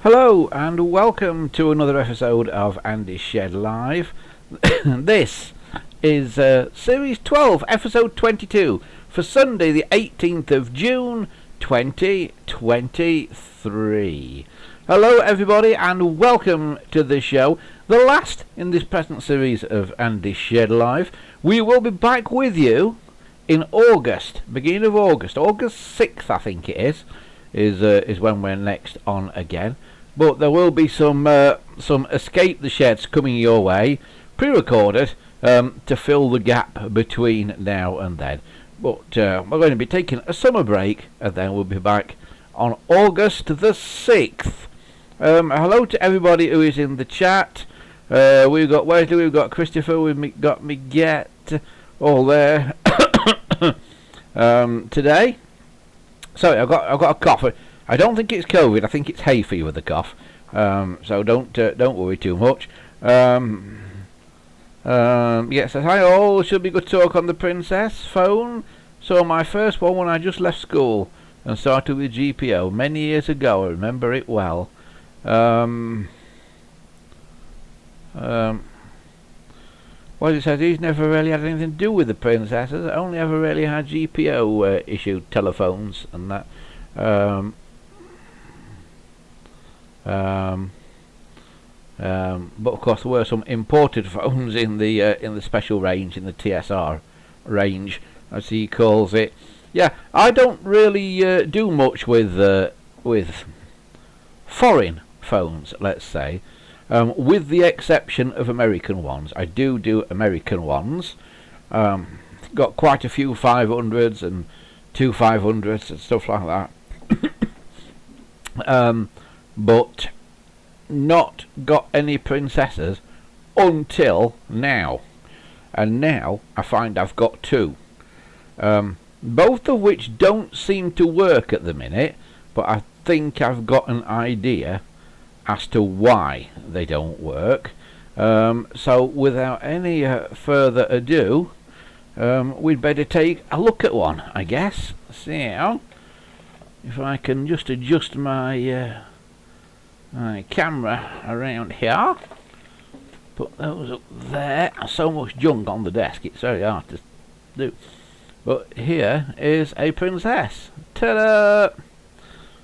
Hello and welcome to another episode of Andy's Shed Live. This is Series 12, Episode 22 for Sunday the 18th of June 2023. Hello everybody and welcome to the show, the last in this present series of Andy's Shed Live. We will be back with you in August, beginning of August 6th I think it is when we're next on again. But there will be some Escape the Sheds coming your way, pre-recorded, to fill the gap between now and then. But we're going to be taking a summer break, and then we'll be back on August the 6th. Hello to everybody who is in the chat. We've got Wesley, we've got Christopher, we've got Miguette, all there today. Sorry, I've got a cough. I don't think it's COVID. I think it's hay fever, the cough. So don't worry too much. Yes, hi all. Should be good talk on the Princess phone. So my first one when I just left school and started with GPO many years ago. I remember it well. Well, it says he's never really had anything to do with the Princesses. Only ever really had GPO issued telephones and that. But of course there were some imported phones in the special range, in the TSR range as he calls it. Yeah, I don't really do much with foreign phones, let's say, with the exception of American ones. I do American ones. Got quite a few 500s and 2500s and stuff like that. But not got any Princesses until now, and now I find I've got two, both of which don't seem to work at the minute, but I think I've got an idea as to why they don't work. So without any further ado, we'd better take a look at one, I guess. So if I can just adjust my camera around here, put those up there. So much junk on the desk, it's very hard to do. But here is a Princess. Ta-da!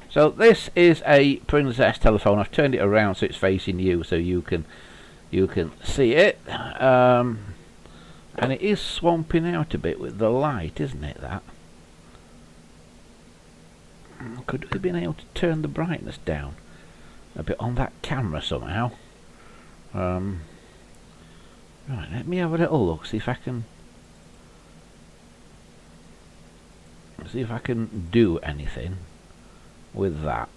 So this is a Princess telephone. I've turned it around so it's facing you, so you can see it. And it is swamping out a bit with the light, isn't it? That could have been able to turn the brightness down a bit on that camera somehow. Right, let me have a little look, see if I can do anything with that.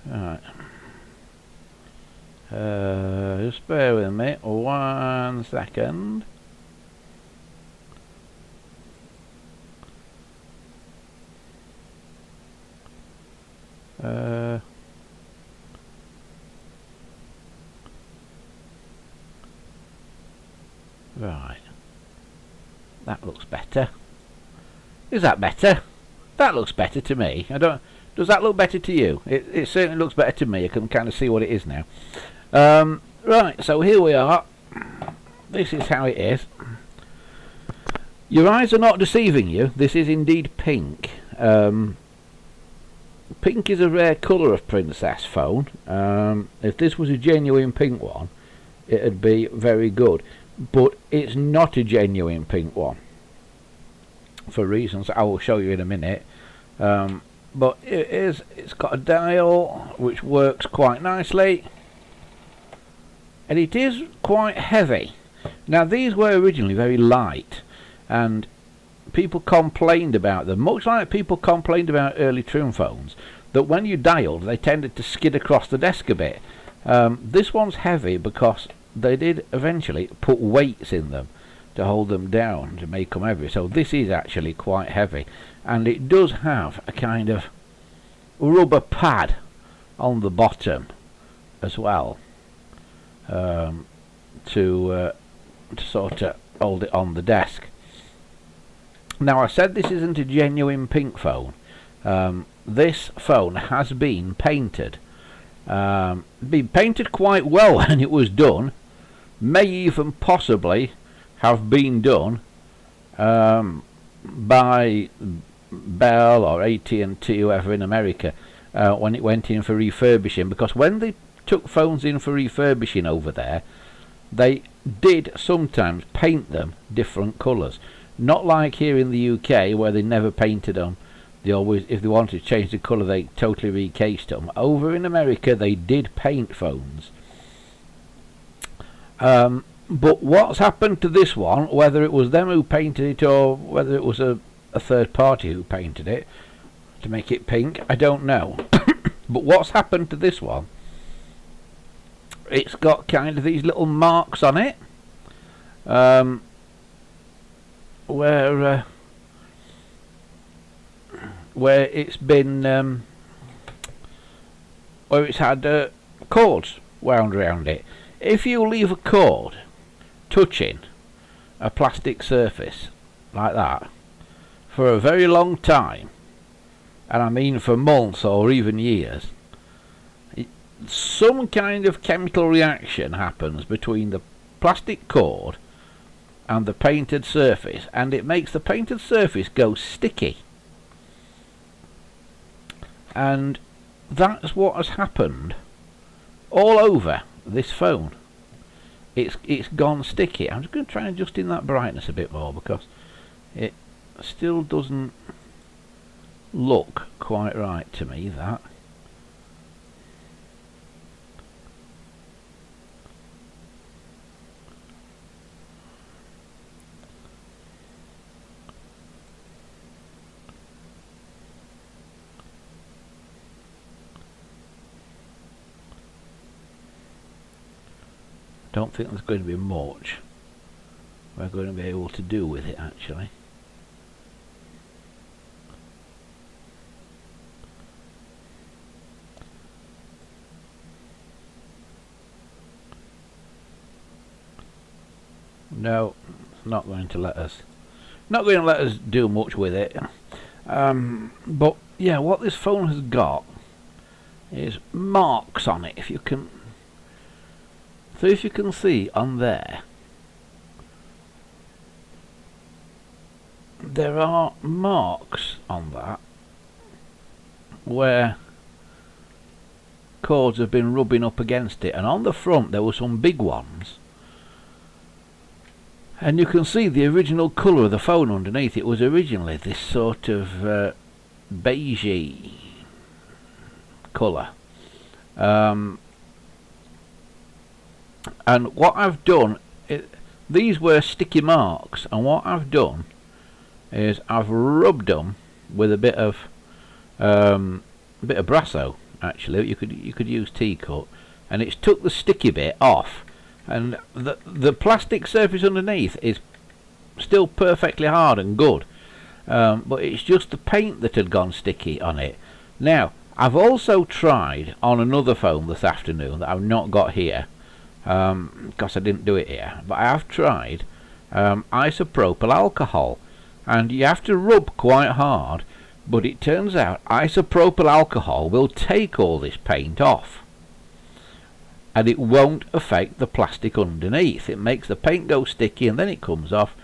Right. Just bear with me 1 second. Right, that looks better. Is that better? That looks better to me. Does that look better to you? It certainly looks better to me. I can kind of see what it is now. Right, so here we are. This is how it is. Your eyes are not deceiving you. This is indeed pink. Pink is a rare colour of Princess phone. If this was a genuine pink one, it'd be very good. But it's not a genuine pink one, for reasons I will show you in a minute. But it's got a dial which works quite nicely, and it is quite heavy. Now these were originally very light, and people complained about them, much like people complained about early trim phones, that when you dialed they tended to skid across the desk a bit. This one's heavy because they did eventually put weights in them to hold them down to make them heavy. So this is actually quite heavy, and it does have a kind of rubber pad on the bottom as well, to sort of hold it on the desk. Now I said this isn't a genuine pink phone. this phone has been painted. Been painted quite well when it was done. May even possibly have been done by Bell or AT&T, whoever in America, when it went in for refurbishing, because when they took phones in for refurbishing over there, they did sometimes paint them different colours. Not like here in the UK where they never painted them. They always, if they wanted to change the colour, they totally recased them. Over in America they did paint phones. But what's happened to this one, whether it was them who painted it or whether it was a third party who painted it to make it pink, I don't know. But what's happened to this one, it's got kind of these little marks on it, where it's been where it's had cords wound around it. If you leave a cord touching a plastic surface like that for a very long time, and I mean for months or even years, some kind of chemical reaction happens between the plastic cord and the painted surface, and it makes the painted surface go sticky. And that's what has happened all over this phone. It's gone sticky. I'm just going to try and adjust in that brightness a bit more, because it still doesn't look quite right to me, that. Don't think there's going to be much we're going to be able to do with it, actually. No, it's not going to let us do much with it. But yeah, what this phone has got is marks on it. If you can see on there, there are marks on that where cords have been rubbing up against it, and on the front there were some big ones, and you can see the original colour of the phone underneath. It was originally this sort of beigey colour. And what I've done, these were sticky marks, and what I've done is I've rubbed them with a bit of Brasso. Actually, you could use tea cut, and it's took the sticky bit off, and the plastic surface underneath is still perfectly hard and good, but it's just the paint that had gone sticky on it. Now, I've also tried on another phone this afternoon that I've not got here, because I didn't do it here, but I have tried isopropyl alcohol, and you have to rub quite hard, but it turns out isopropyl alcohol will take all this paint off, and it won't affect the plastic underneath. It makes the paint go sticky, and then it comes off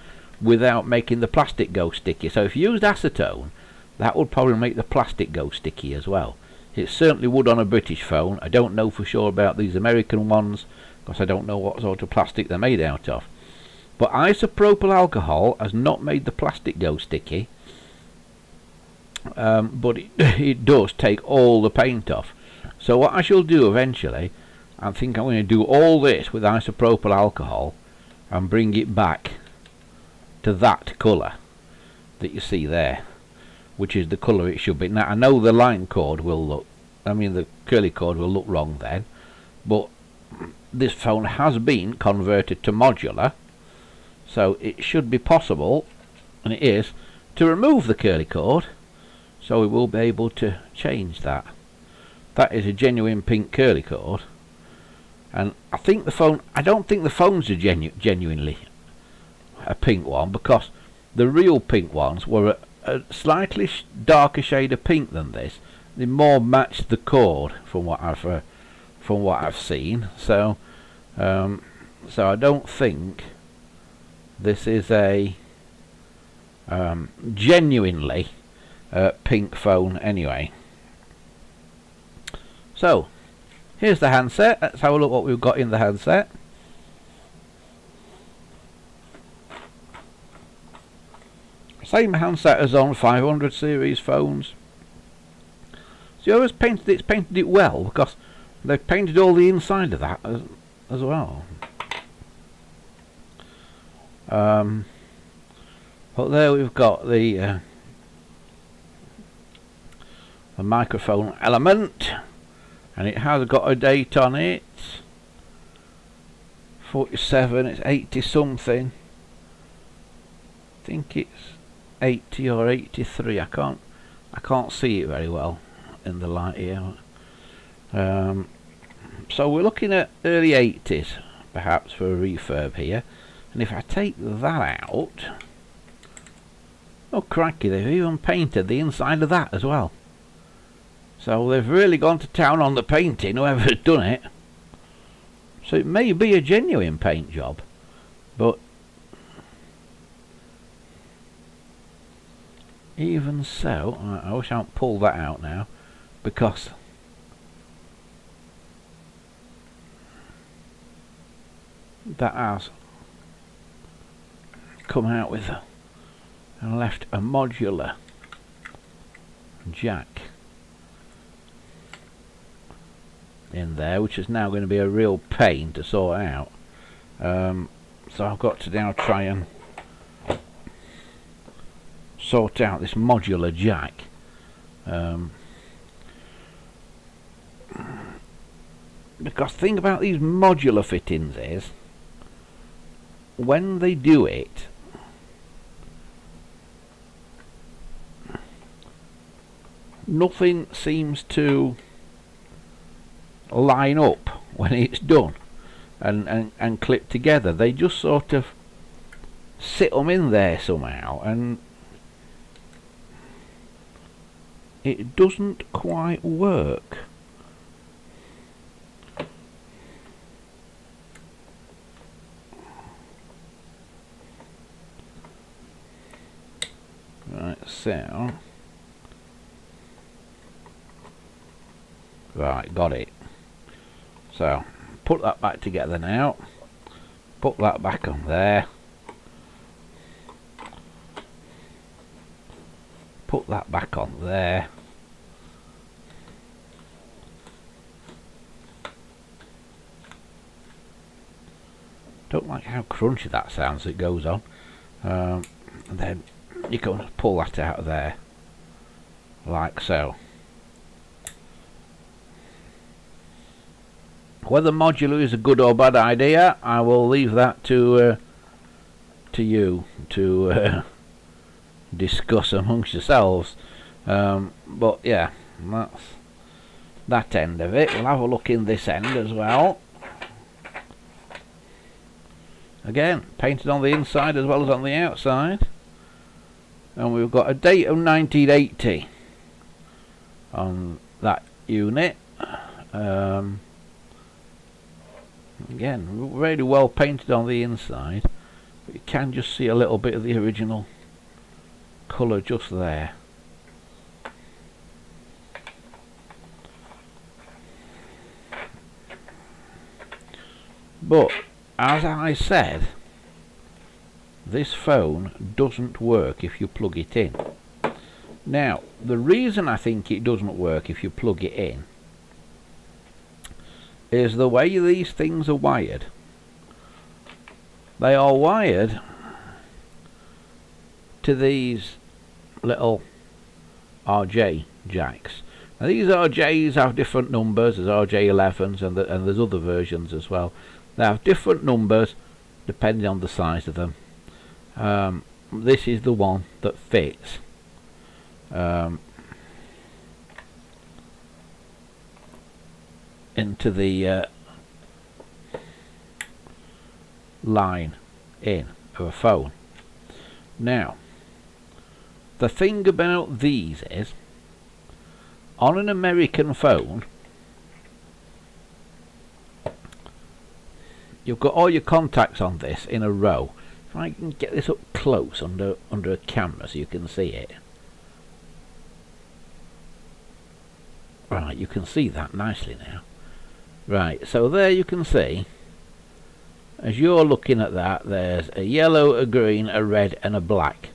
without making the plastic go sticky. So if you used acetone, that would probably make the plastic go sticky as well. It certainly would on a British phone. I don't know for sure about these American ones, because I don't know what sort of plastic they're made out of. But isopropyl alcohol has not made the plastic go sticky, but it does take all the paint off. So what I shall do eventually, I think I'm going to do all this with isopropyl alcohol and bring it back to that colour that you see there, which is the colour it should be. Now I know the line cord will look, the curly cord will look wrong then, but this phone has been converted to modular, so it should be possible, and it is, to remove the curly cord, so we will be able to change that. That is a genuine pink curly cord, and I think the phone, I don't think the phone's a genuinely a pink one, because the real pink ones were a slightly darker shade of pink than this, they more match the cord from what I've seen. So so I don't think this is a genuinely pink phone anyway. So here's the handset. Let's have a look what we've got in the handset. Same handset as on 500 series phones. So whoever's painted it well, because they've painted all the inside of that as well. But there we've got the microphone element, and it has got a date on it. 47. It's 80 something. I think it's 80 or 83. I can't see it very well in the light here. So we're looking at early 80s perhaps for a refurb here. And if I take that out, oh crikey, they've even painted the inside of that as well. So they've really gone to town on the painting, whoever's done it. So it may be a genuine paint job, but even so, I wish I hadn't pulled that out now, because that has come out with and left a modular jack in there, which is now going to be a real pain to sort out. So I've got to now try and sort out this modular jack. Because the thing about these modular fittings is, when they do it, nothing seems to line up when it's done and clip together. They just sort of sit them in there somehow, and it doesn't quite work. Right, so right, got it. So put that back together now. Put that back on there. Put that back on there. Don't like how crunchy that sounds as it goes on. And then you can pull that out of there like so. Whether modular is a good or bad idea, I will leave that to you to discuss amongst yourselves. But yeah, that's that end of it. We'll have a look in this end as well. Again, painted on the inside as well as on the outside. And we've got a date of 1980 on that unit. Again, really well painted on the inside, but you can just see a little bit of the original colour just there. But as I said, this phone doesn't work if you plug it in. Now, the reason I think it doesn't work if you plug it in is the way these things are wired. They are wired to these little RJ jacks. Now these RJs have different numbers. There's RJ11s and there's other versions as well. They have different numbers depending on the size of them. This is the one that fits. Into the line in of a phone. Now, the thing about these is, on an American phone, you've got all your contacts on this in a row. If I can get this up close under a camera so you can see it. Right, you can see that nicely now. Right, so there you can see, as you're looking at that, there's a yellow, a green, a red and a black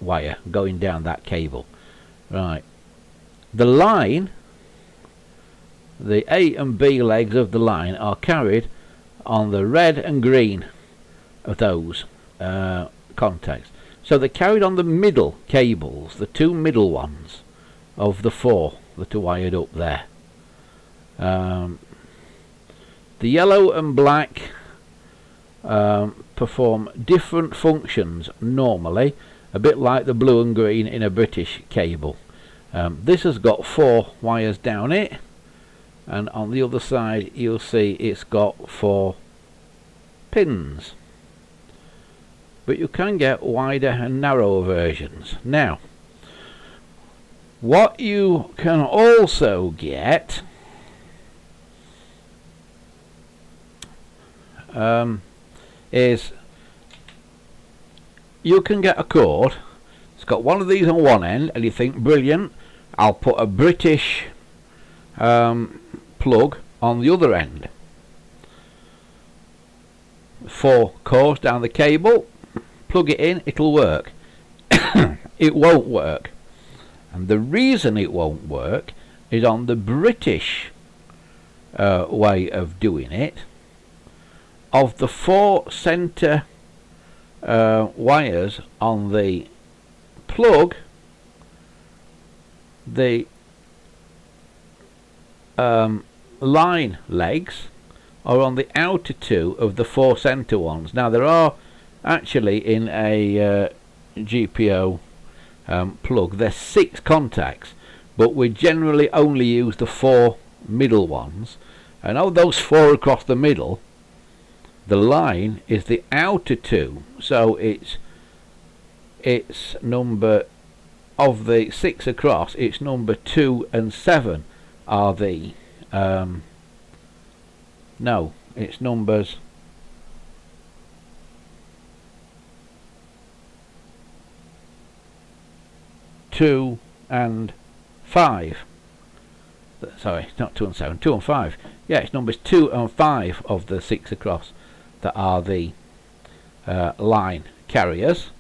wire going down that cable. Right, the line, the A and B legs of the line are carried on the red and green of those contacts. So they're carried on the middle cables, the two middle ones of the four that are wired up there. The yellow and black perform different functions normally, a bit like the blue and green in a British cable. This has got four wires down it, and on the other side you'll see it's got four pins. But you can get wider and narrower versions. Now, what you can also get is you can get a cord. It's got one of these on one end, and you think, brilliant, I'll put a British plug on the other end. 4 cords down the cable, plug it in, it'll work. It won't work, and the reason it won't work is on the British way of doing it. Of the 4 center wires on the plug, the line legs are on the outer 2 of the 4 center ones. Now there are actually in a GPO plug there's 6 contacts, but we generally only use the 4 middle ones, and of those 4 across the middle, the line is the outer 2, so it's number of the 6 across, it's number 2 and 7 are the no, it's numbers 2 and 5. Sorry, not 2 and 7, 2 and 5. Yeah, it's numbers 2 and 5 of the 6 across that are the line carriers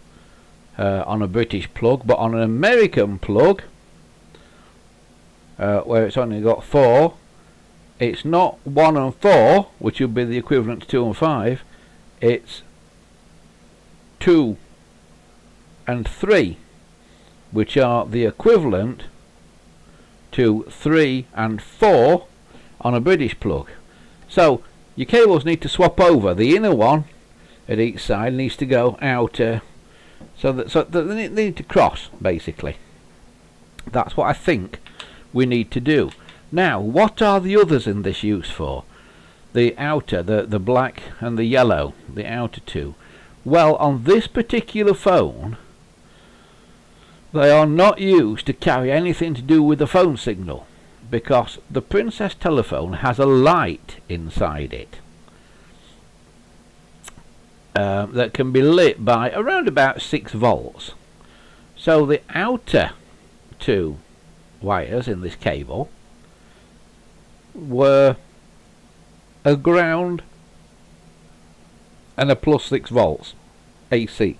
on a British plug. But on an American plug, where it's only got 4, it's not 1 and 4, which would be the equivalent to 2 and 5, it's 2 and 3, which are the equivalent to 3 and 4 on a British plug. So your cables need to swap over. The inner one at each side needs to go outer, so that they need to cross, basically. That's what I think we need to do. Now, what are the others in this use for? The outer, the black and the yellow, the outer 2. Well, on this particular phone, they are not used to carry anything to do with the phone signal, because the Princess telephone has a light inside it that can be lit by around about 6 volts. So the outer 2 wires in this cable were a ground and a plus 6 volts AC.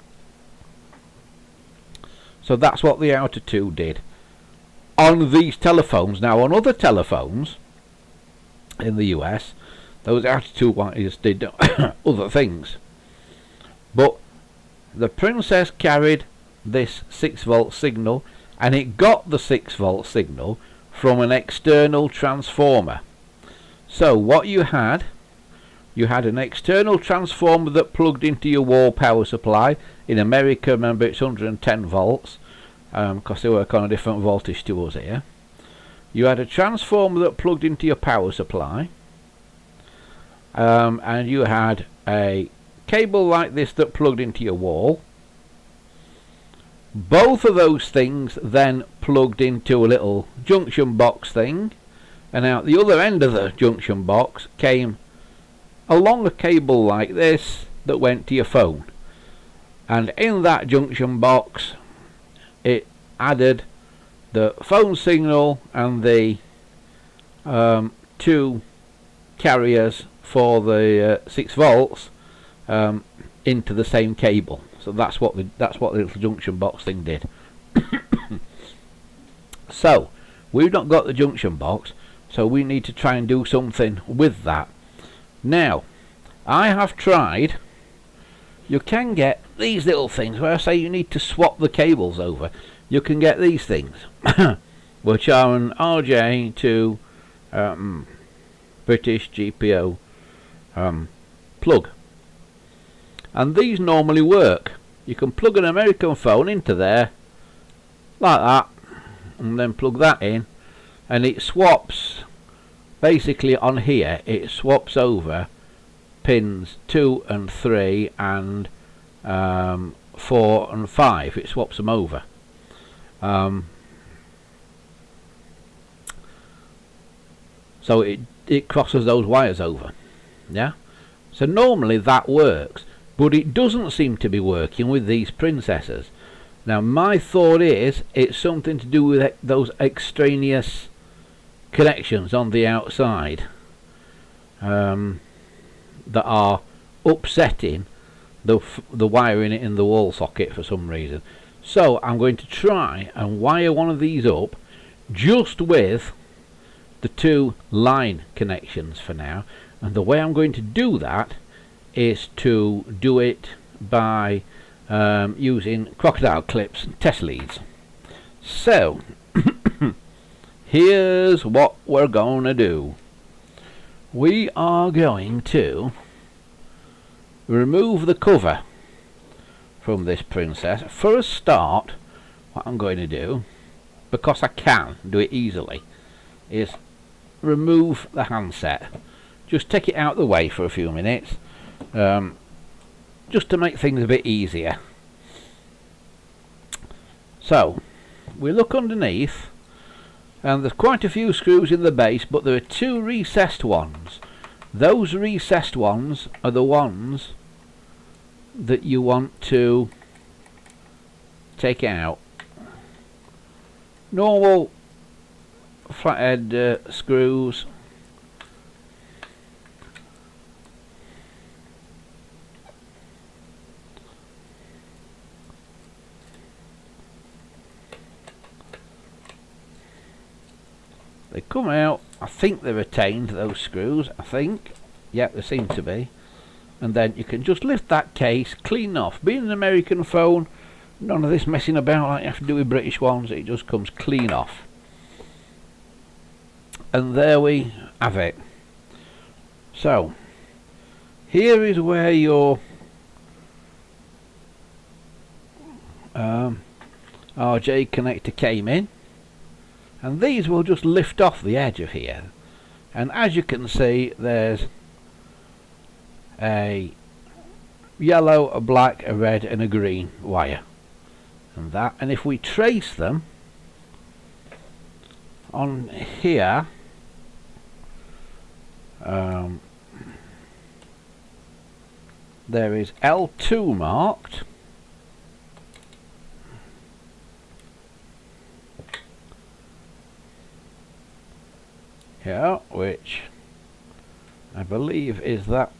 So that's what the outer 2 did on these telephones. Now on other telephones in the US, those outer 2 wires did other things, but the Princess carried this 6 volt signal, and it got the 6 volt signal from an external transformer. So what you had an external transformer that plugged into your wall power supply. In America, remember, it's 110 volts, because they work on a different voltage to us here. You had a transformer that plugged into your power supply, and you had a cable like this that plugged into your wall, Both of those things then plugged into a little junction box thing, and out the other end of the junction box came a longer cable like this that went to your phone, and in that junction box it added the phone signal and the two carriers for the 6 volts into the same cable. So that's what the little junction box thing did. So we've not got the junction box, so we need to try and do something with that. Now, I have tried. You can get these little things where I say you need to swap the cables over. You can get these things, which are an RJ to British GPO plug. And these normally work. You can plug an American phone into there like that, and then plug that in, and it swaps basically on here. It swaps over pins 2 and 3 and 4 and 5. It swaps them over. So it crosses those wires over. Yeah. So normally that works, but it doesn't seem to be working with these princesses. Now my thought is it's something to do with those extraneous connections on the outside that are upsetting the wiring in the wall socket for some reason. So I'm going to try and wire one of these up just with the 2 line connections for now, and the way I'm going to do that is to do it by using crocodile clips and test leads. So here's what we're going to do. We are going to remove the cover from this princess. For a start, what I'm going to do, because I can do it easily, is remove the handset. Just take it out of the way for a few minutes, just to make things a bit easier. So we look underneath, and there's quite a few screws in the base, but there are 2 recessed ones. Those recessed ones are the ones that you want to take out. Normal flathead screws they come out. I think they're retained, those screws. I think, yeah, they seem to be. And then you can just lift that case clean off. Being an American phone, none of this messing about like you have to do with British ones. It just comes clean off. And there we have it. So here is where your RJ connector came in, and these will just lift off the edge of here, and as you can see there's a yellow, a black, a red and a green wire, and if we trace them on here, there is L2 marked, here, which I believe is that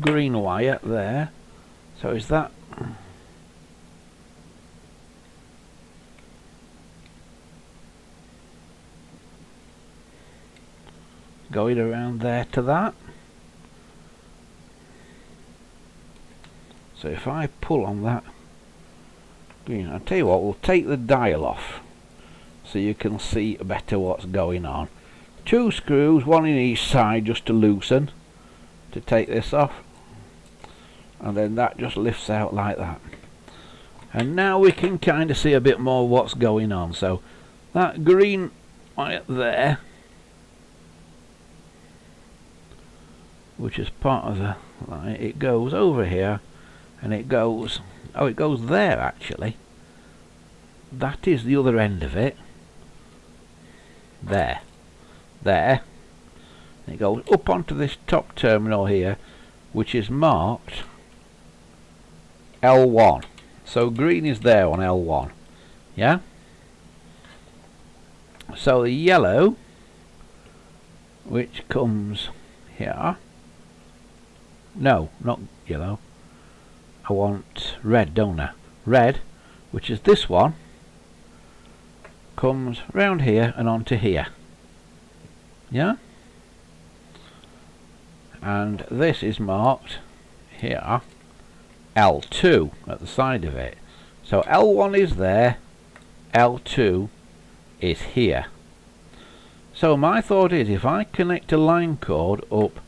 green wire there. So is that going around there to that? So if I pull on that green, I'll tell you what, we'll take the dial off so you can see better what's going on. 2 screws, 1 in each side, just to loosen, to take this off, and then that just lifts out like that. And now we can kind of see a bit more what's going on. So that green wire there, which is part of the line, it goes over here, and it goes, oh, it goes there actually. that is the other end of it. There. And it goes up onto this top terminal here, which is marked L1. So green is there on L1. Yeah? So the yellow, which comes here, no, not yellow, I want red, don't I? Red, which is this one, comes round here and onto here. Yeah? And this is marked here L2 at the side of it. So L1 is there, L2 is here. So my thought is, if I connect a line cord up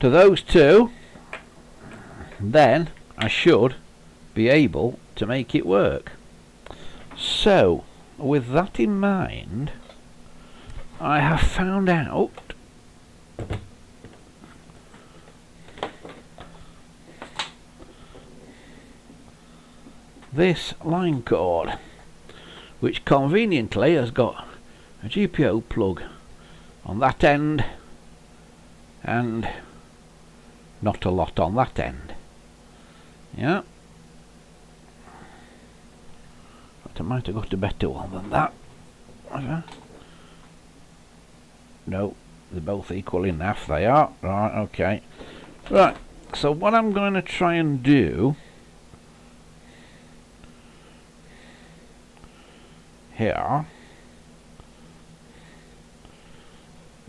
to those two, then I should be able to make it work. So with that in mind, I have found out this line cord, which conveniently has got a GPO plug on that end and not a lot on that end. Yeah, but I might have got a better one than that. No, they're both equal in half. They are. Right, okay. Right, so what I'm going to try and do here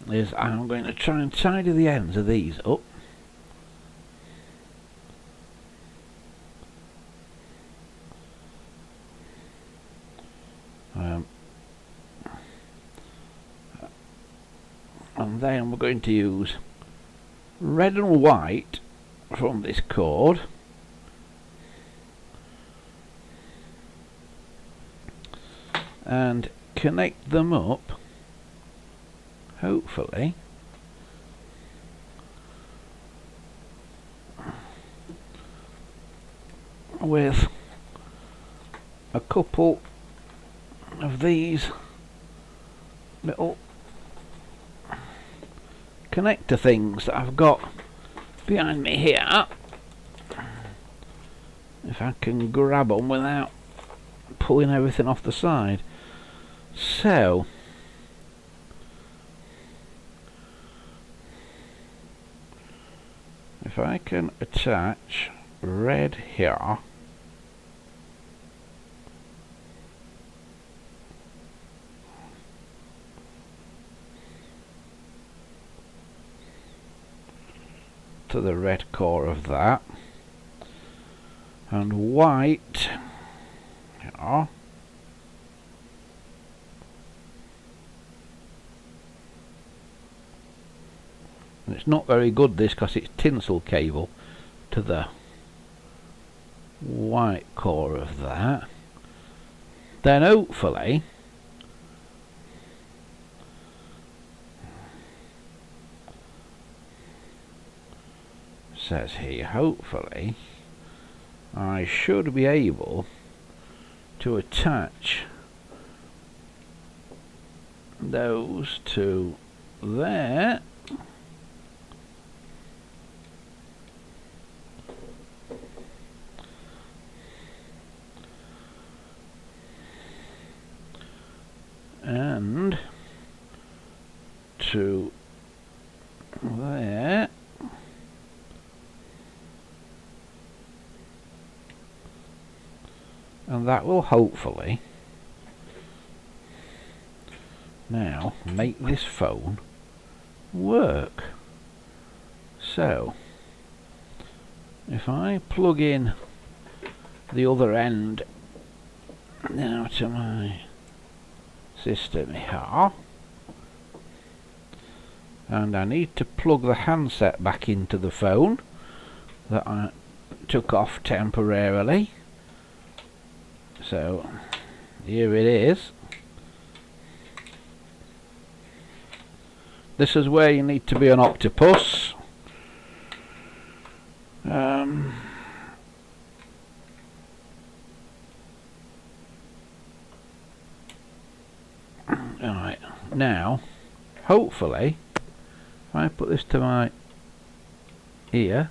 is I'm going to try and tidy the ends of these up. And then we're going to use red and white from this cord and connect them up, hopefully with a couple of these little connector things that I've got behind me here. If I can grab them without pulling everything off the side. So if I can attach red here to the red core of that, and white here, and it's not very good this because it's tinsel cable, to the white core of that. Then hopefully says here, hopefully I should be able to attach those to there, and to there, and that will hopefully now make this phone work. So if I plug in the other end now to my system here, and I need to plug the handset back into the phone that I took off temporarily. So here it is. This is where you need to be an octopus. Right, now, hopefully, if I put this to my ear,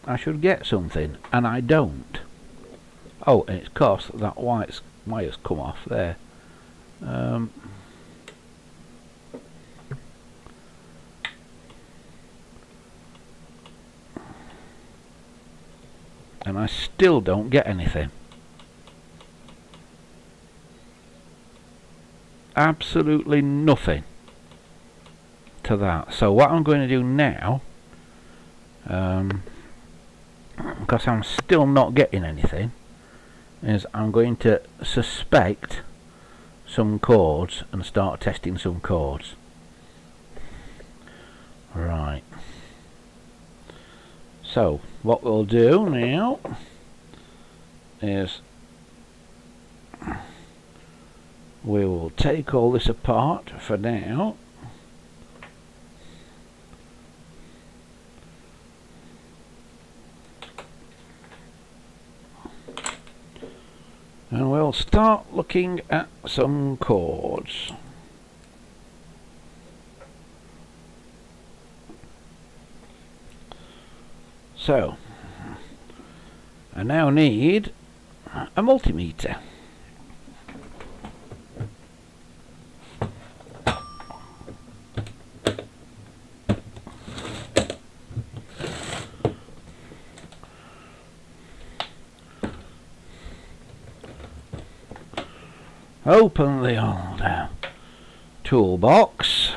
I should get something, and I don't. Oh, and it's 'cause that wire's come off there. And I still don't get anything. Absolutely nothing to that. So what I'm going to do now, because I'm still not getting anything, is I'm going to suspect some chords and start testing some chords. Right. So what we'll do now is we will take all this apart for now. And we'll start looking at some chords. So, I now need a multimeter. Open the old toolbox,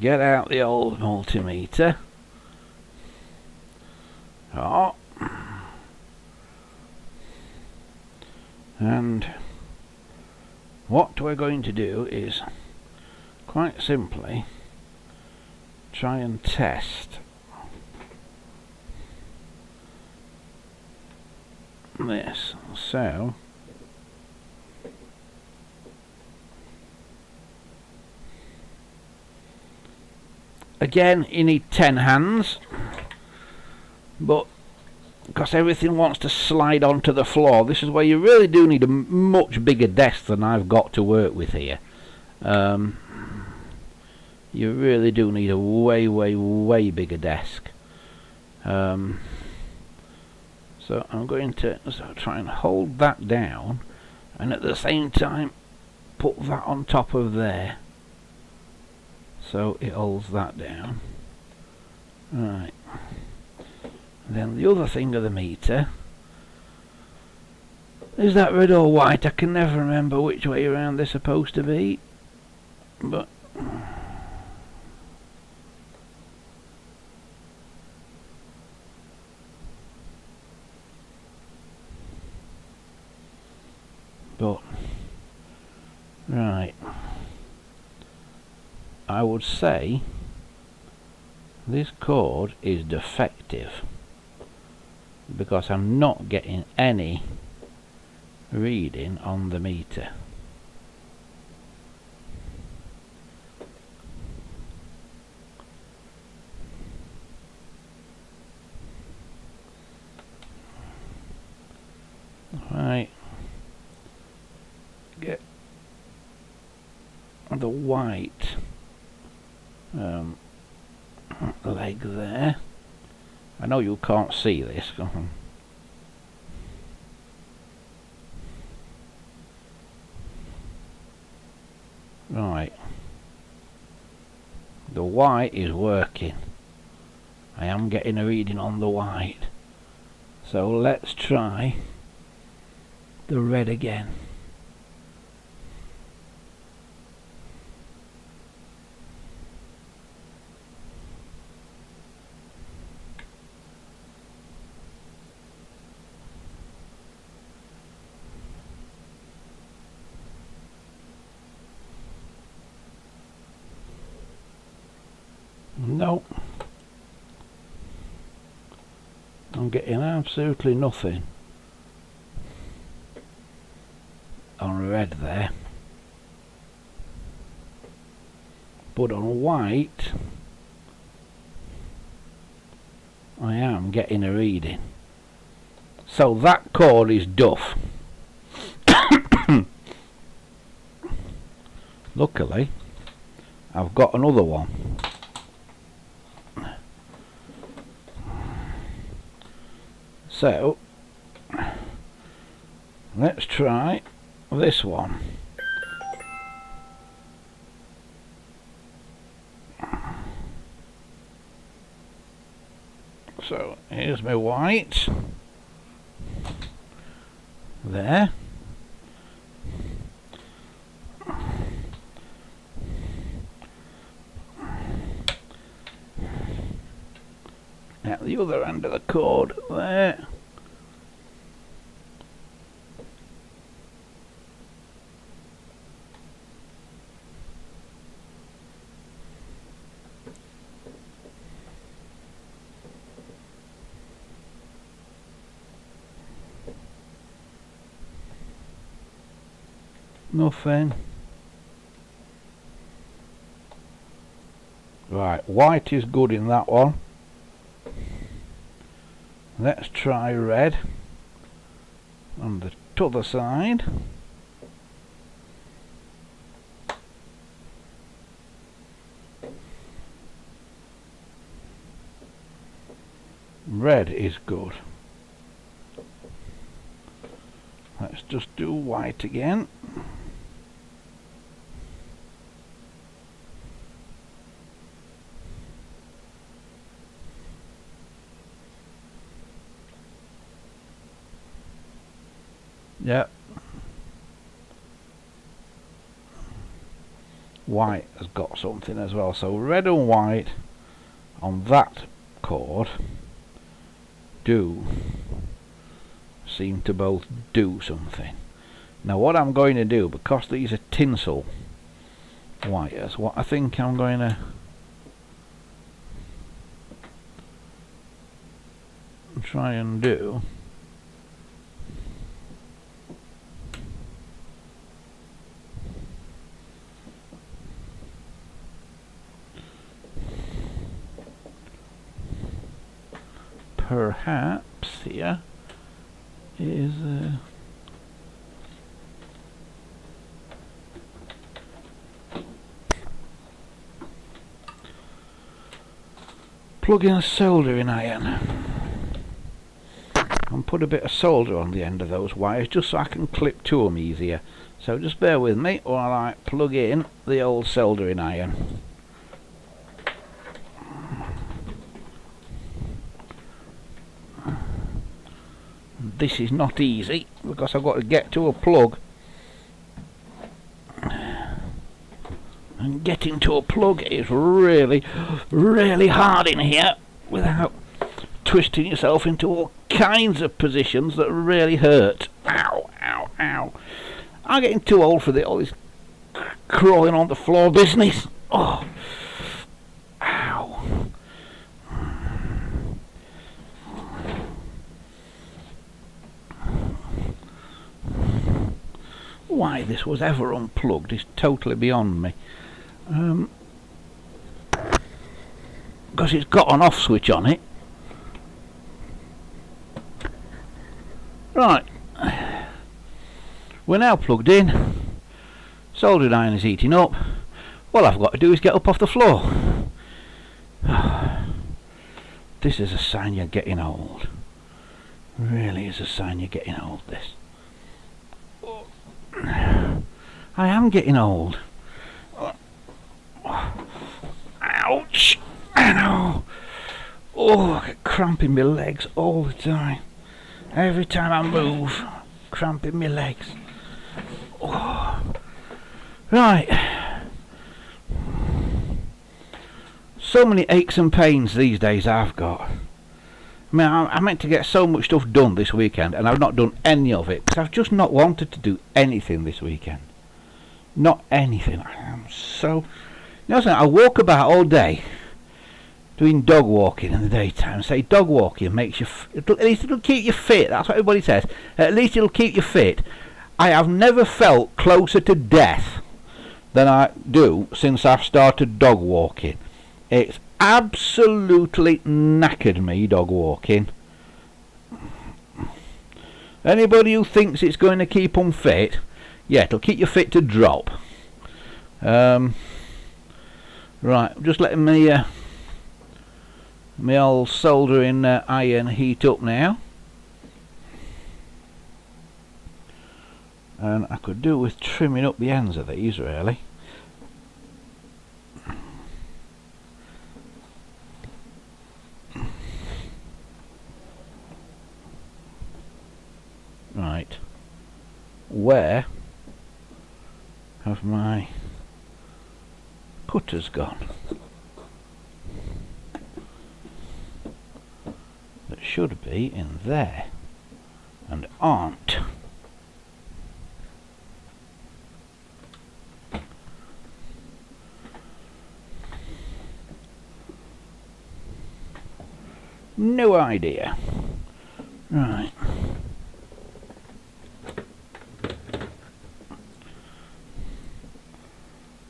get out the old multimeter. Oh. And what we're going to do is quite simply try and test this. So again, you need 10 hands, but because everything wants to slide onto the floor, this is where you really do need a much bigger desk than I've got to work with here. You really do need a way bigger desk. So I'm going to try and hold that down, and at the same time put that on top of there, so it holds that down. Right. Then the other thing of the meter is that red or white. I can never remember which way around they're supposed to be, but right, I would say this cord is defective, because I'm not getting any reading on the meter. Right, get the white leg there. I know you can't see this. Right, the white is working. I am getting a reading on the white. So let's try the red again. Nope, I'm getting absolutely nothing on red there, but on white I am getting a reading. So that chord is duff. Luckily, I've got another one. So, let's try this one. So, here's my white. There. At the other end of the cord, there. Nothing. Right, white is good in that one. Let's try red on the other side. Red is good. Let's just do white again. Yep. White has got something as well. So red and white on that cord do seem to both do something. Now what I'm going to do, because these are tinsel wires, what I think I'm going to try and do perhaps here is plug in a soldering iron and put a bit of solder on the end of those wires just so I can clip to them easier. So just bear with me while I plug in the old soldering iron. This is not easy because I've got to get to a plug, and getting to a plug is really hard in here without twisting yourself into all kinds of positions that really hurt. Ow, ow, ow. I'm getting too old for all this crawling on the floor business. Oh, ow. Why this was ever unplugged is totally beyond me. Because it's got an off switch on it. Right, we're now plugged in. Soldering iron is heating up. All I've got to do is get up off the floor. This is a sign you're getting old. Really is a sign you're getting old, this. I am getting old. Ouch! Ow! Oh, I get cramp in my legs all the time. Every time I move, cramp in my legs. Oh. Right. So many aches and pains these days I've got. I mean, I meant to get so much stuff done this weekend, and I've not done any of it because I've just not wanted to do anything this weekend. Not anything. I am so. You know something? I walk about all day doing dog walking in the daytime. Say dog walking makes you. At least it'll keep you fit. That's what everybody says. At least it'll keep you fit. I have never felt closer to death than I do since I've started dog walking. It's absolutely knackered me, dog walking. Anybody who thinks it's going to keep them fit, yeah, it'll keep you fit to drop. Right, I'm just letting me my old soldering iron heat up now, and I could do with trimming up the ends of these really. Right, where have my cutters gone? That should be in there and aren't. No idea. Right.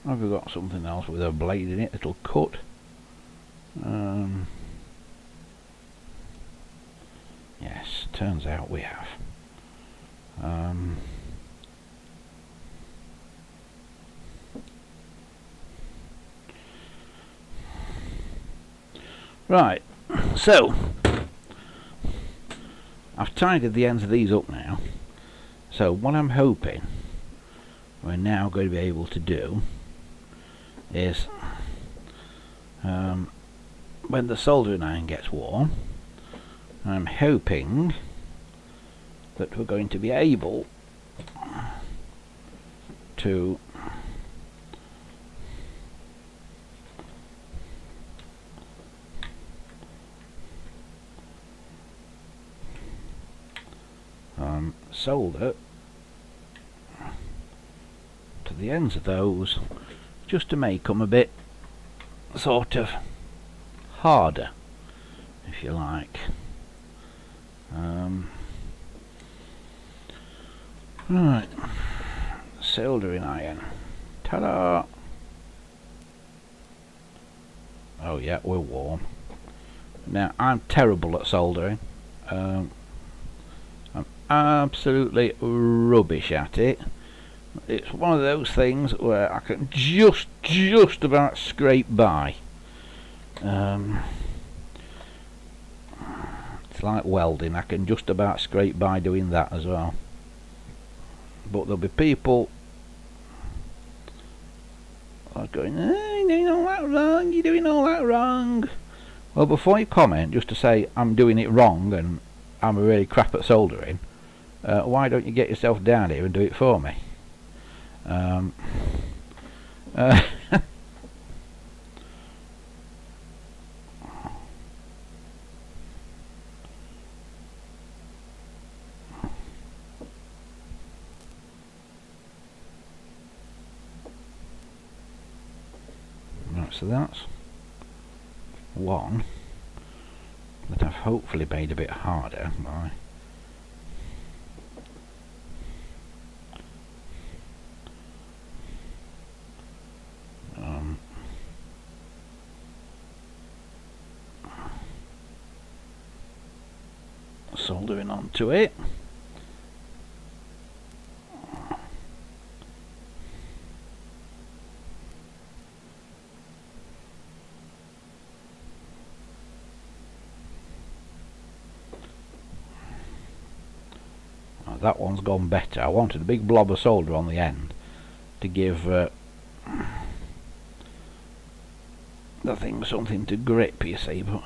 Have we got something else with a blade in it that'll cut? Yes, turns out we have. Right, so I've tidied the ends of these up now. So what I'm hoping we're now going to be able to do is when the soldering iron gets warm, I'm hoping that we're going to be able to solder to the ends of those, just to make them a bit sort of harder, if you like. Right, soldering iron. Ta-da! Oh yeah, we're warm. Now, I'm terrible at soldering. I'm absolutely rubbish at it. It's one of those things where I can just about scrape by. It's like welding, I can just about scrape by doing that as well. But there'll be people going, you're doing all that wrong, you're doing all that wrong. Well, before you comment, just to say I'm doing it wrong and I'm really crap at soldering, why don't you get yourself down here and do it for me? Right, so that's one that I've hopefully made a bit harder by soldering onto it. That one's gone better. I wanted a big blob of solder on the end to give the thing something to grip, you see, but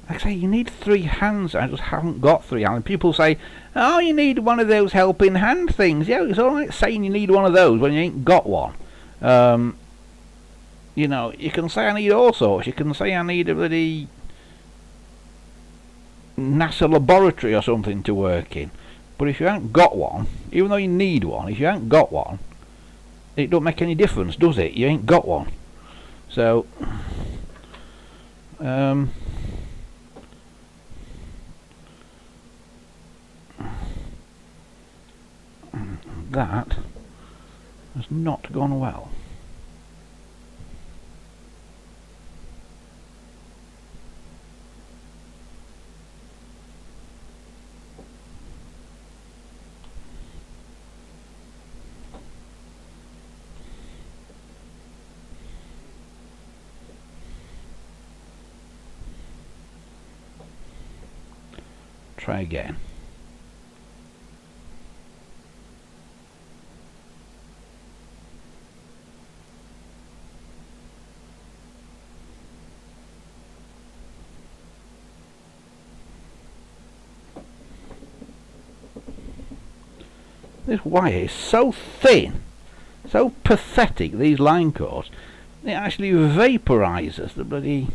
like I say, you need 3 hands. I just haven't got 3 hands. People say, oh, you need one of those helping hand things. Yeah, it's alright saying you need one of those when you ain't got one. You know, you can say I need all sorts. You can say I need a bloody NASA laboratory or something to work in. But if you haven't got one, even though you need one, if you haven't got one, it don't make any difference, does it? You ain't got one. So, that has not gone well. Try again. This wire is so thin, so pathetic, these line cords, it actually vapourises the bloody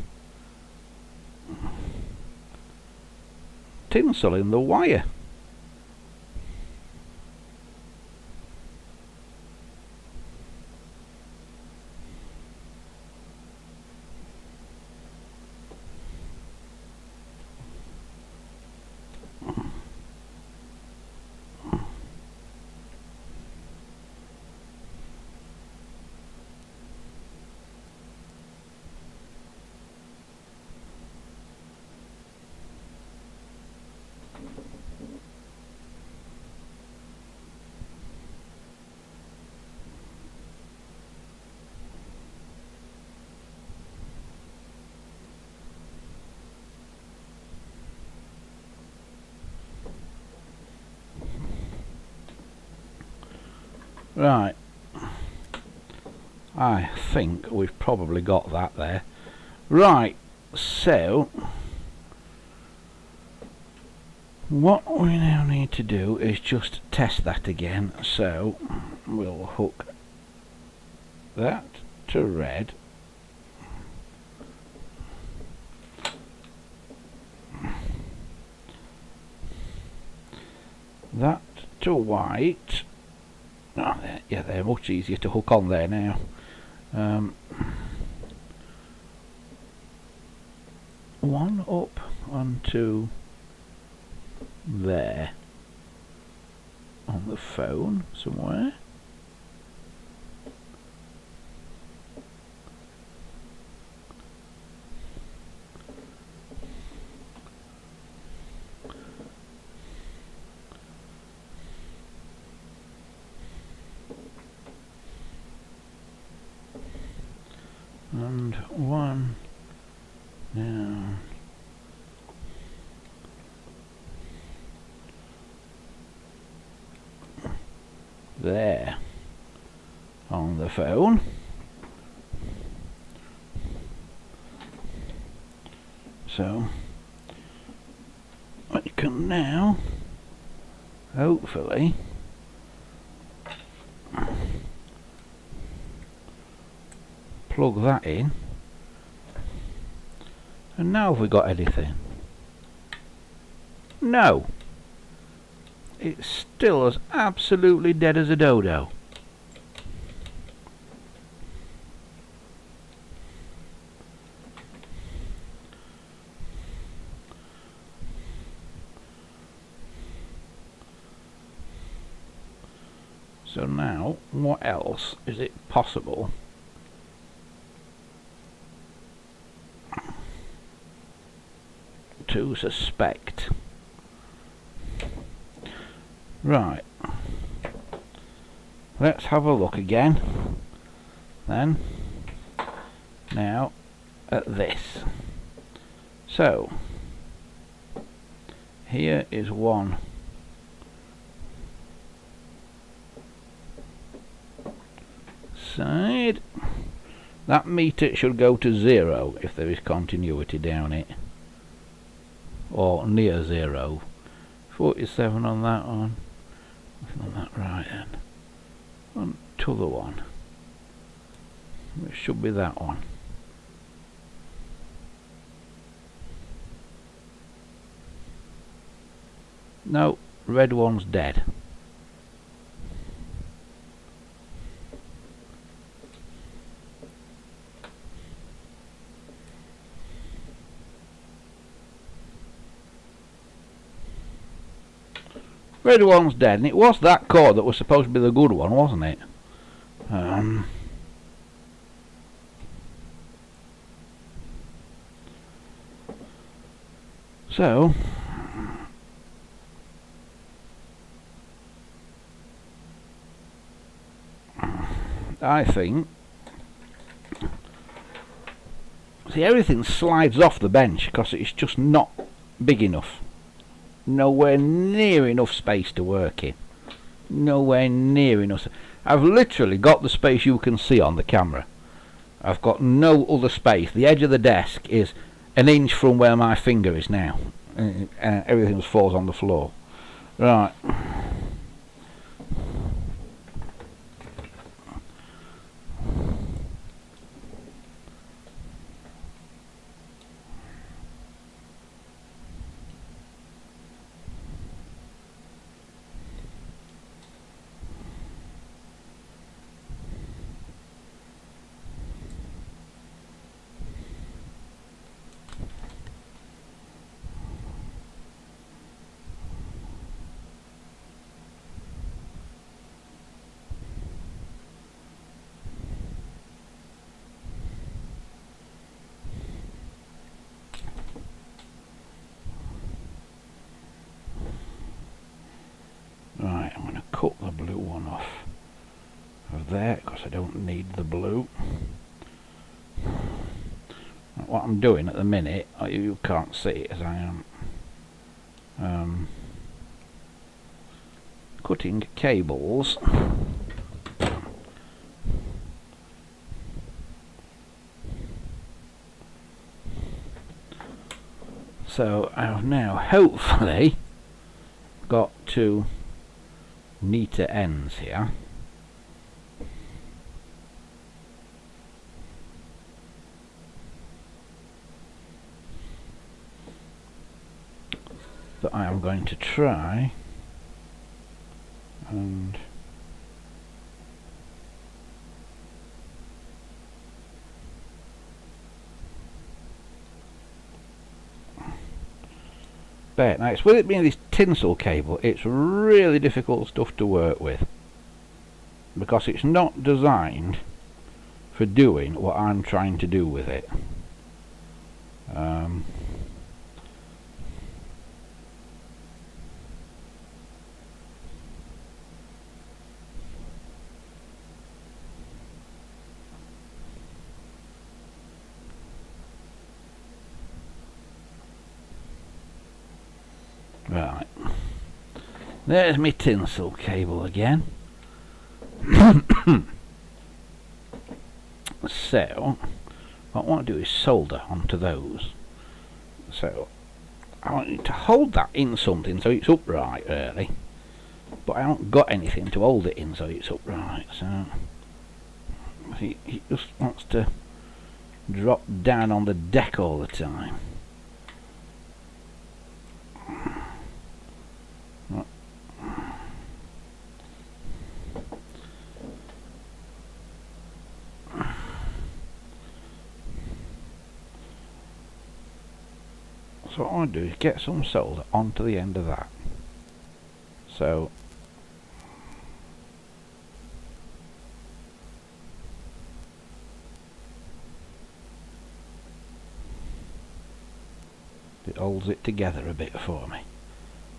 tinsel in the wire. Right, I think we've probably got that there. Right, so what we now need to do is just test that again. So we'll hook that to red, that to white. Oh, yeah, they're much easier to hook on there now. One up onto there on the phone somewhere. And one down there on the phone. So I can now hopefully plug that in, and now have we got anything? No, it's still as absolutely dead as a dodo. So now, what else is it possible to suspect? Right, let's have a look again then now at this. So here is one side. That meter should go to 0 if there is continuity down it, or near 0. 47 on that one. On that right then. On to the one. It should be that one. No, red one's dead. Red one's dead, and it was that cord that was supposed to be the good one, wasn't it? So I think, see, everything slides off the bench because it's just not big enough. nowhere near enough space to work in. Nowhere near enough. I've literally got the space you can see on the camera. I've got no other space. The edge of the desk is an inch from where my finger is now. Everything falls on the floor. Right. Right, I'm going to cut the blue one off of there because I don't need the blue. What I'm doing at the minute, you can't see it as I am cutting cables so I've now hopefully got two neater ends here. That I am going to try and now it's with it being this tinsel cable, it's really difficult stuff to work with because it's not designed for doing what I'm trying to do with it. Right, there's my tinsel cable again. So what I want to do is solder onto those. So I want you to hold that in something so it's upright really, but I haven't got anything to hold it in so it's upright, so he just wants to drop down on the deck all the time. So what I want to do is get some solder onto the end of that. So it holds it together a bit for me.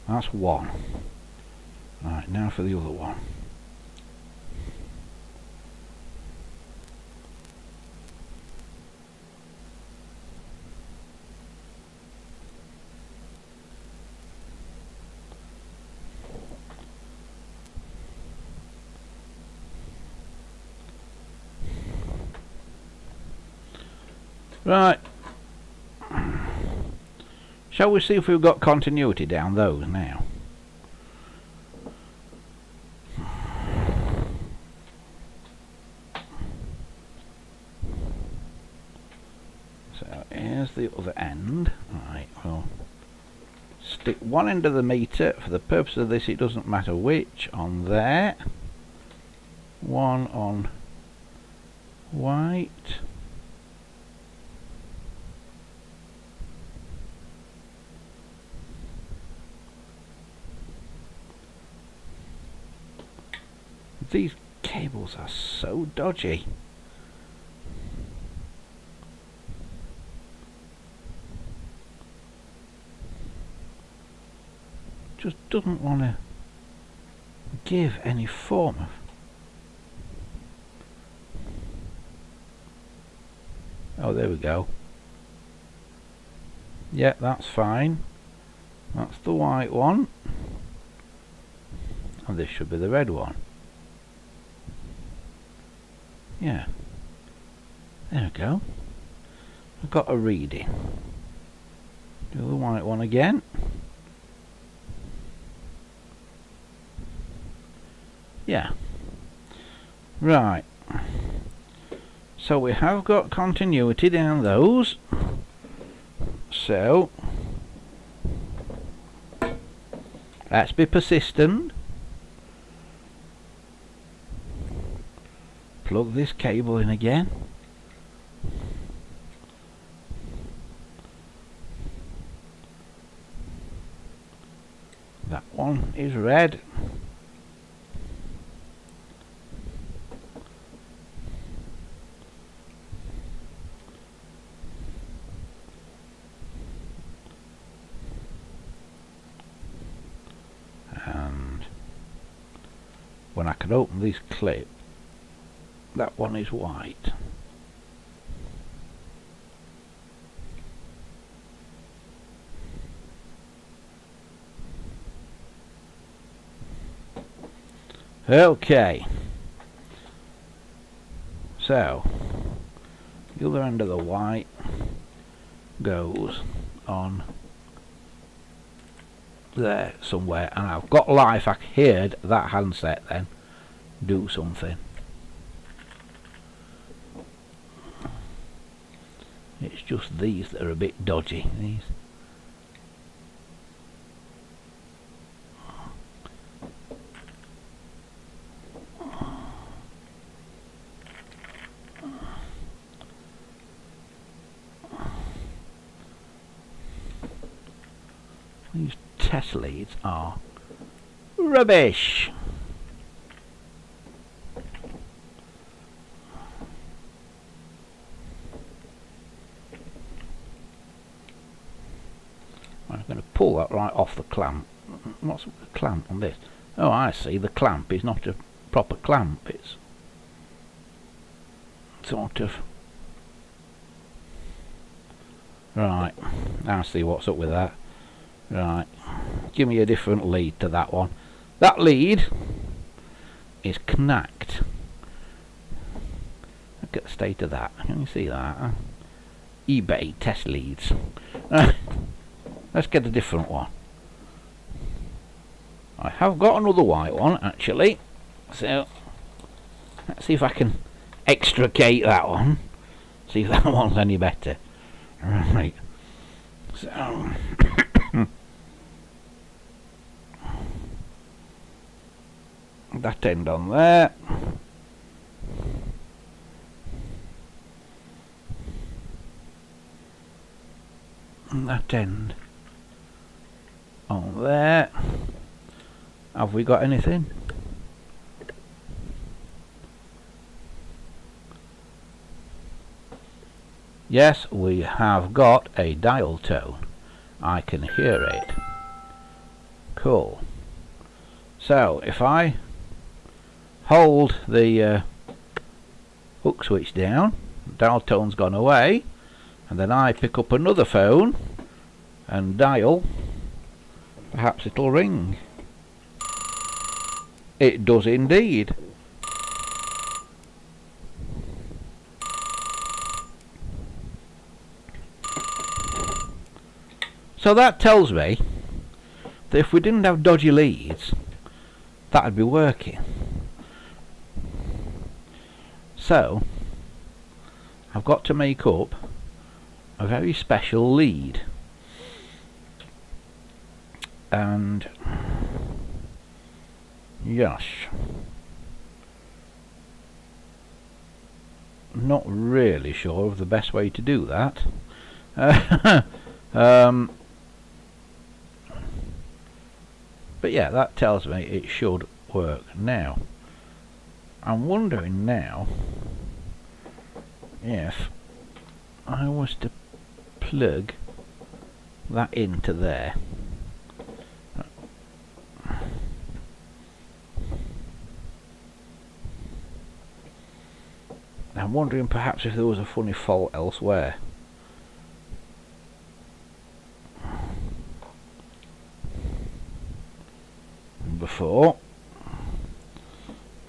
That's one. Right, now for the other one. Right. Shall we see if we've got continuity down those now? So here's the other end. Right, well, stick one end of the meter, for the purpose of this it doesn't matter which, on there. One on white. These cables are so dodgy. Just doesn't want to give any form of. Oh, there we go. Yeah, that's fine. That's the white one, and this should be the red one. Yeah, there we go. I've got a reading. Do the white one again. Yeah. Right. So we have got continuity down those. So let's be persistent. Plug this cable in again. That one is red. And when I can open this clip, that one is white. Okay, so the other end of the white goes on there somewhere, and I've got life. I heard that handset then do something. It's just these that are a bit dodgy. These. These test leads are rubbish. I'm going to pull that right off the clamp. What's the clamp on this? Oh, I see. The clamp is not a proper clamp. It's sort of... Right. I see what's up with that. Right. Give me a different lead to that one. That lead is knacked. Look at the state of that. Can you see that? eBay test leads. Let's get a different one. I have got another white one actually, so let's see if I can extricate that one. See if that one's any better. Right. So that end on there. And that end on there. Have we got anything? Yes, we have got a dial tone. I can hear it. Cool. So if I hold the hook switch down, dial tone's gone away, and then I pick up another phone and dial, perhaps it'll ring. It does indeed. So that tells me that if we didn't have dodgy leads, that'd be working. So I've got to make up a very special lead, and yes, not really sure of the best way to do that. But yeah, that tells me it should work. Now I'm wondering now if I was to plug that into there. I'm wondering perhaps if there was a funny fault elsewhere. before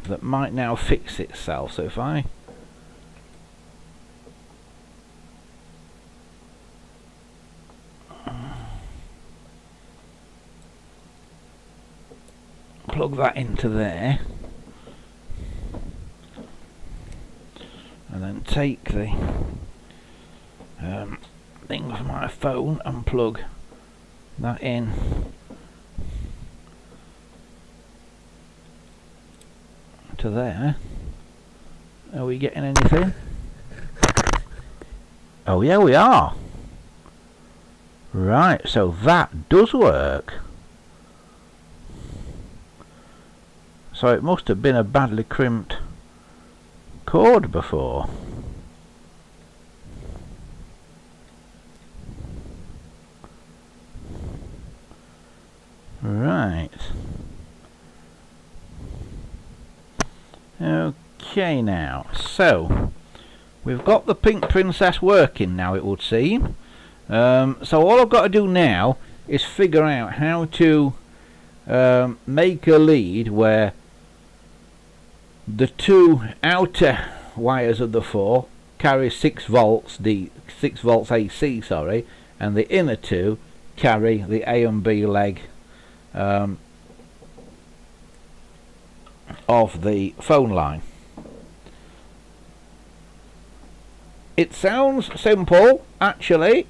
that might now fix itself. So if I plug that into there and then take the thing from my phone and plug that in to there. Are we getting anything? Oh yeah, we are. Right, so that does work. So it must have been a badly crimped cord before. Right. Okay now, so we've got the Pink Princess working now, it would seem. So all I've got to do now is figure out how to make a lead where the two outer wires of the 4 carry 6 volts, 6 volts AC, sorry, and the inner two carry the A and B leg of the phone line. It sounds simple, actually.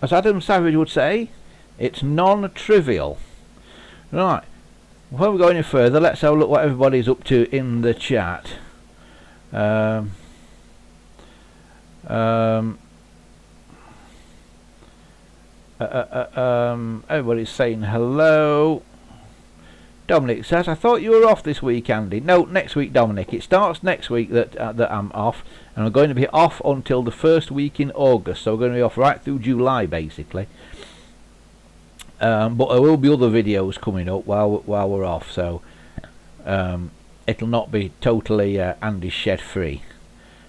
As Adam Savage would say, it's non-trivial. Right, before we go any further, let's have a look what everybody's up to in the chat. Everybody's saying hello. Dominic says, I thought you were off this week, Andy. No, next week, Dominic. It starts next week that I'm off, and I'm going to be off until the first week in August, so we're going to be off right through July, basically. But there will be other videos coming up while we're off, so it'll not be totally Andy's shed free.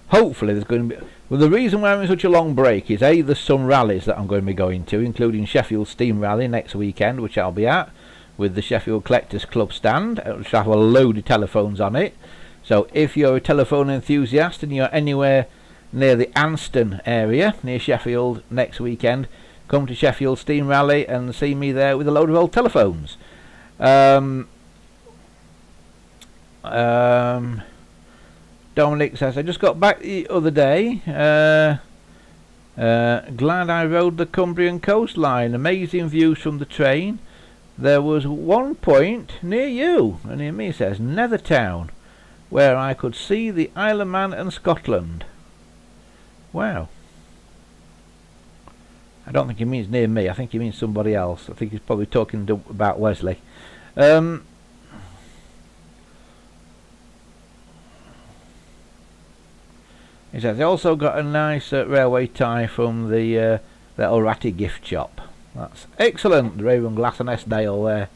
Hopefully there's going to be... Well, the reason we're having such a long break is A, there's some rallies that I'm going to be going to, including Sheffield Steam Rally next weekend, which I'll be at, with the Sheffield Collectors Club stand, which will have a load of telephones on it. So if you're a telephone enthusiast and you're anywhere near the Anston area, near Sheffield next weekend, come to Sheffield Steam Rally and see me there with a load of old telephones. Dominic says, I just got back the other day. Glad I rode the Cumbrian coastline. Amazing views from the train. There was one point near you, and near me, says Nethertown, where I could see the Isle of Man and Scotland. Wow. I don't think he means near me. I think he means somebody else. I think he's probably talking about Wesley. He says, I also got a nice railway tie from the little Ratty gift shop. That's excellent, the Raven Glass and S. Dale there.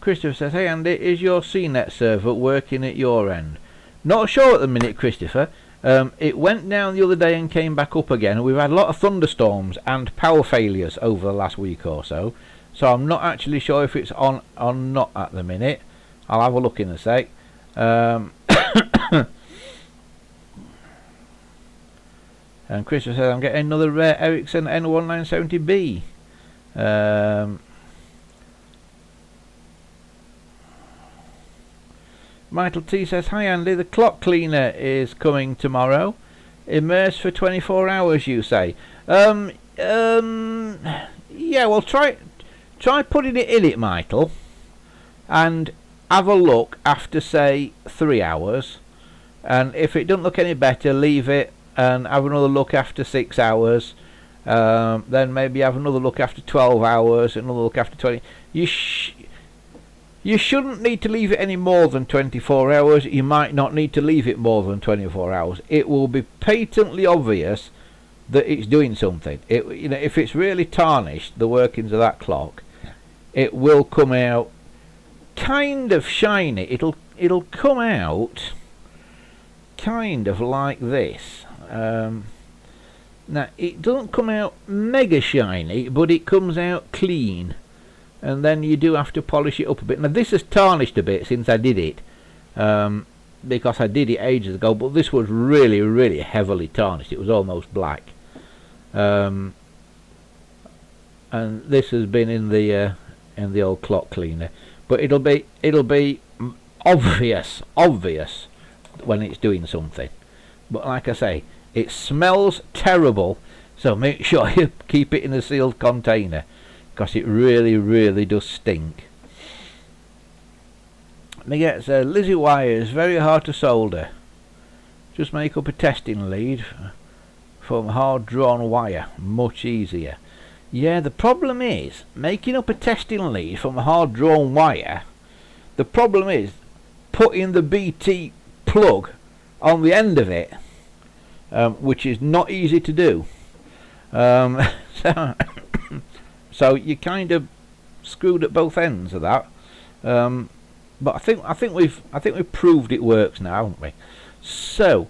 Christopher says, hey Andy, is your CNET server working at your end? Not sure at the minute, Christopher. It went down the other day and came back up again. We've had a lot of thunderstorms and power failures over the last week or so. So I'm not actually sure if it's on or not at the minute. I'll have a look in a sec. And Christopher says, I'm getting another rare Ericsson N1970B. Michael T says, hi Andy, the clock cleaner is coming tomorrow. Immerse for 24 hours, you say. Yeah, well, try putting it in it, Michael, and have a look after, say, 3 hours. And if it doesn't look any better, leave it and have another look after 6 hours. Then maybe have another look after 12 hours, another look after 20. You shouldn't need to leave it any more than 24 hours. You might not need to leave it more than 24 hours. It will be patently obvious that it's doing something. You know, if it's really tarnished, the workings of that clock, it will come out kind of shiny. It'll come out kind of like this. Now it doesn't come out mega shiny, but it comes out clean, and then you do have to polish it up a bit. Now this has tarnished a bit since I did it, because I did it ages ago, but this was really, really heavily tarnished. It was almost black, and this has been in the old clock cleaner. But it'll be obvious when it's doing something. But like I say, it smells terrible, so make sure you keep it in a sealed container, because it really, really does stink. Me gets Lizzie wires, very hard to solder. Just make up a testing lead from hard drawn wire, much easier. Yeah, the problem is making up a testing lead from a hard drawn wire. The problem is putting the BT plug on the end of it, which is not easy to do. So you kind of screwed at both ends of that. But I think we've proved it works now, haven't we? So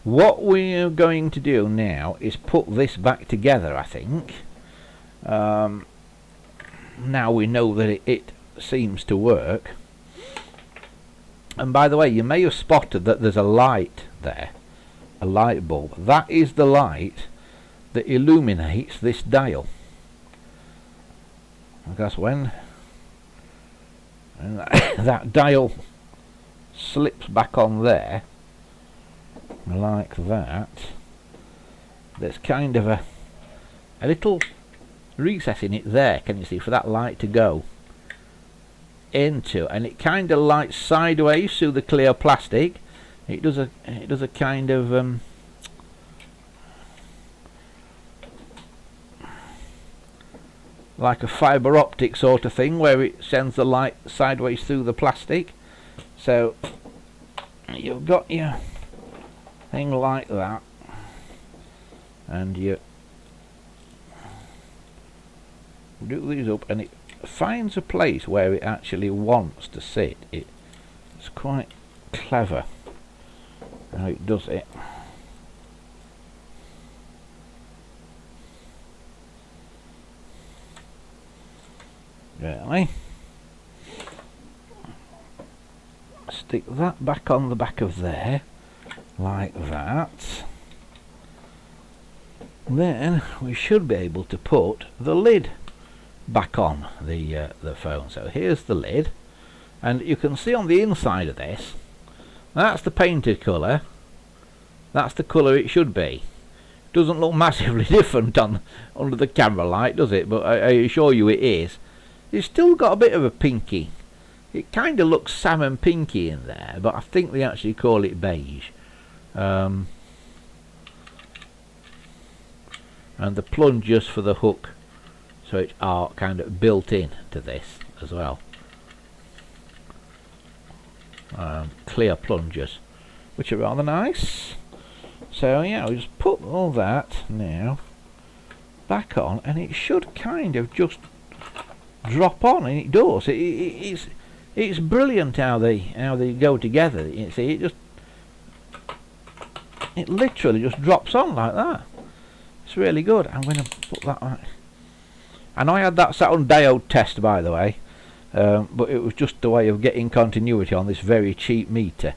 what we're going to do now is put this back together, I think. Now we know that it seems to work. And by the way, you may have spotted that there's a light there, a light bulb. That is the light that illuminates this dial. Because when that dial slips back on there, like that, there's kind of a little recess in it there, can you see, for that light to go into, and it kind of lights sideways through the clear plastic. It does a kind of like a fibre optic sort of thing, where it sends the light sideways through the plastic. So you've got your thing like that, and you do these up, and it finds a place where it actually wants to sit. It's quite clever how it does it. Really, stick that back on the back of there, like that. Then we should be able to put the lid back on the phone. So here's the lid, and you can see on the inside of this, that's the painted colour. That's the colour it should be. Doesn't look massively different under the camera light, does it? But I assure you it is. It's still got a bit of a pinky. It kind of looks salmon pinky in there, but I think they actually call it beige. And the plungers for the hook, so it's kind of built in to this as well. Clear plungers, which are rather nice. So yeah, we just put all that now back on, and it should kind of just drop on, and it does. It's brilliant how they go together. You see, it literally just drops on like that. It's really good. I'm going to put that on. I know I had that sat on diode test, by the way, but it was just a way of getting continuity on this very cheap meter.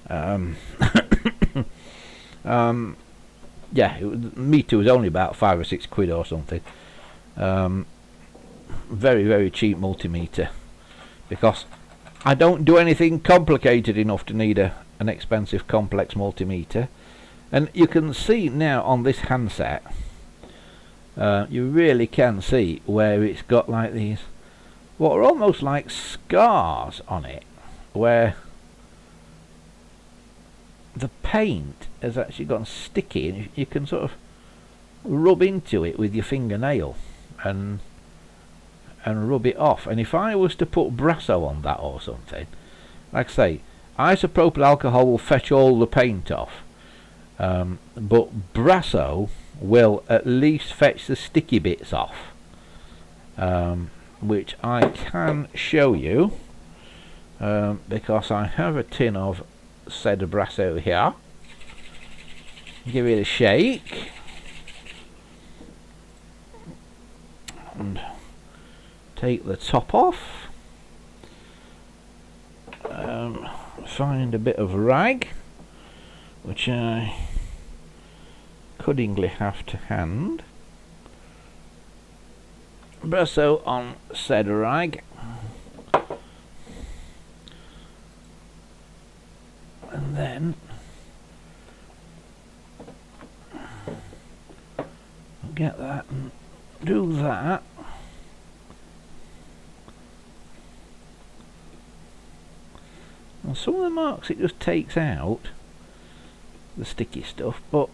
Yeah, the meter was only about 5 or 6 quid or something. Very, very cheap multimeter, because I don't do anything complicated enough to need an expensive complex multimeter. And you can see now on this handset, you really can see where it's got like these, what are almost like scars on it, where the paint has actually gone sticky, and you can sort of rub into it with your fingernail and rub it off. And if I was to put Brasso on that or something, like I say, isopropyl alcohol will fetch all the paint off, but Brasso will at least fetch the sticky bits off, which I can show you, because I have a tin of said Brasso here. give it a shake, and take the top off. Find a bit of rag, which I cunningly have to hand. Brusso on said rag, and then get that and do that. And some of the marks it just takes out, the sticky stuff, but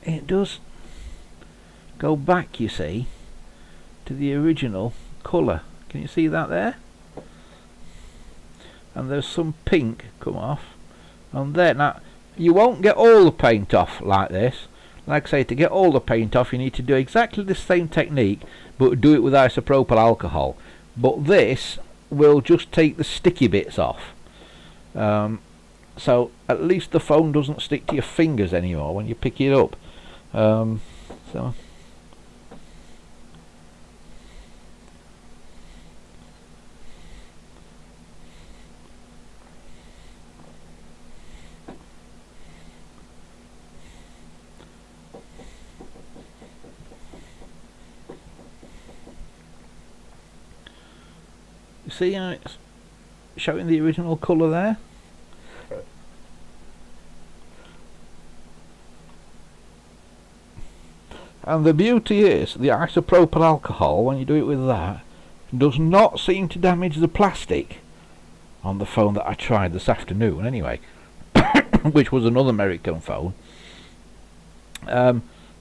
it does go back, you see, to the original colour. Can you see that there? And there's some pink come off on there. Now, you won't get all the paint off like this. Like I say, to get all the paint off you need to do exactly the same technique, but do it with isopropyl alcohol. But this will just take the sticky bits off. So at least the foam doesn't stick to your fingers anymore when you pick it up. So you see how it's showing the original colour there? And the beauty is, the isopropyl alcohol, when you do it with that, does not seem to damage the plastic on the phone that I tried this afternoon anyway, which was another American phone.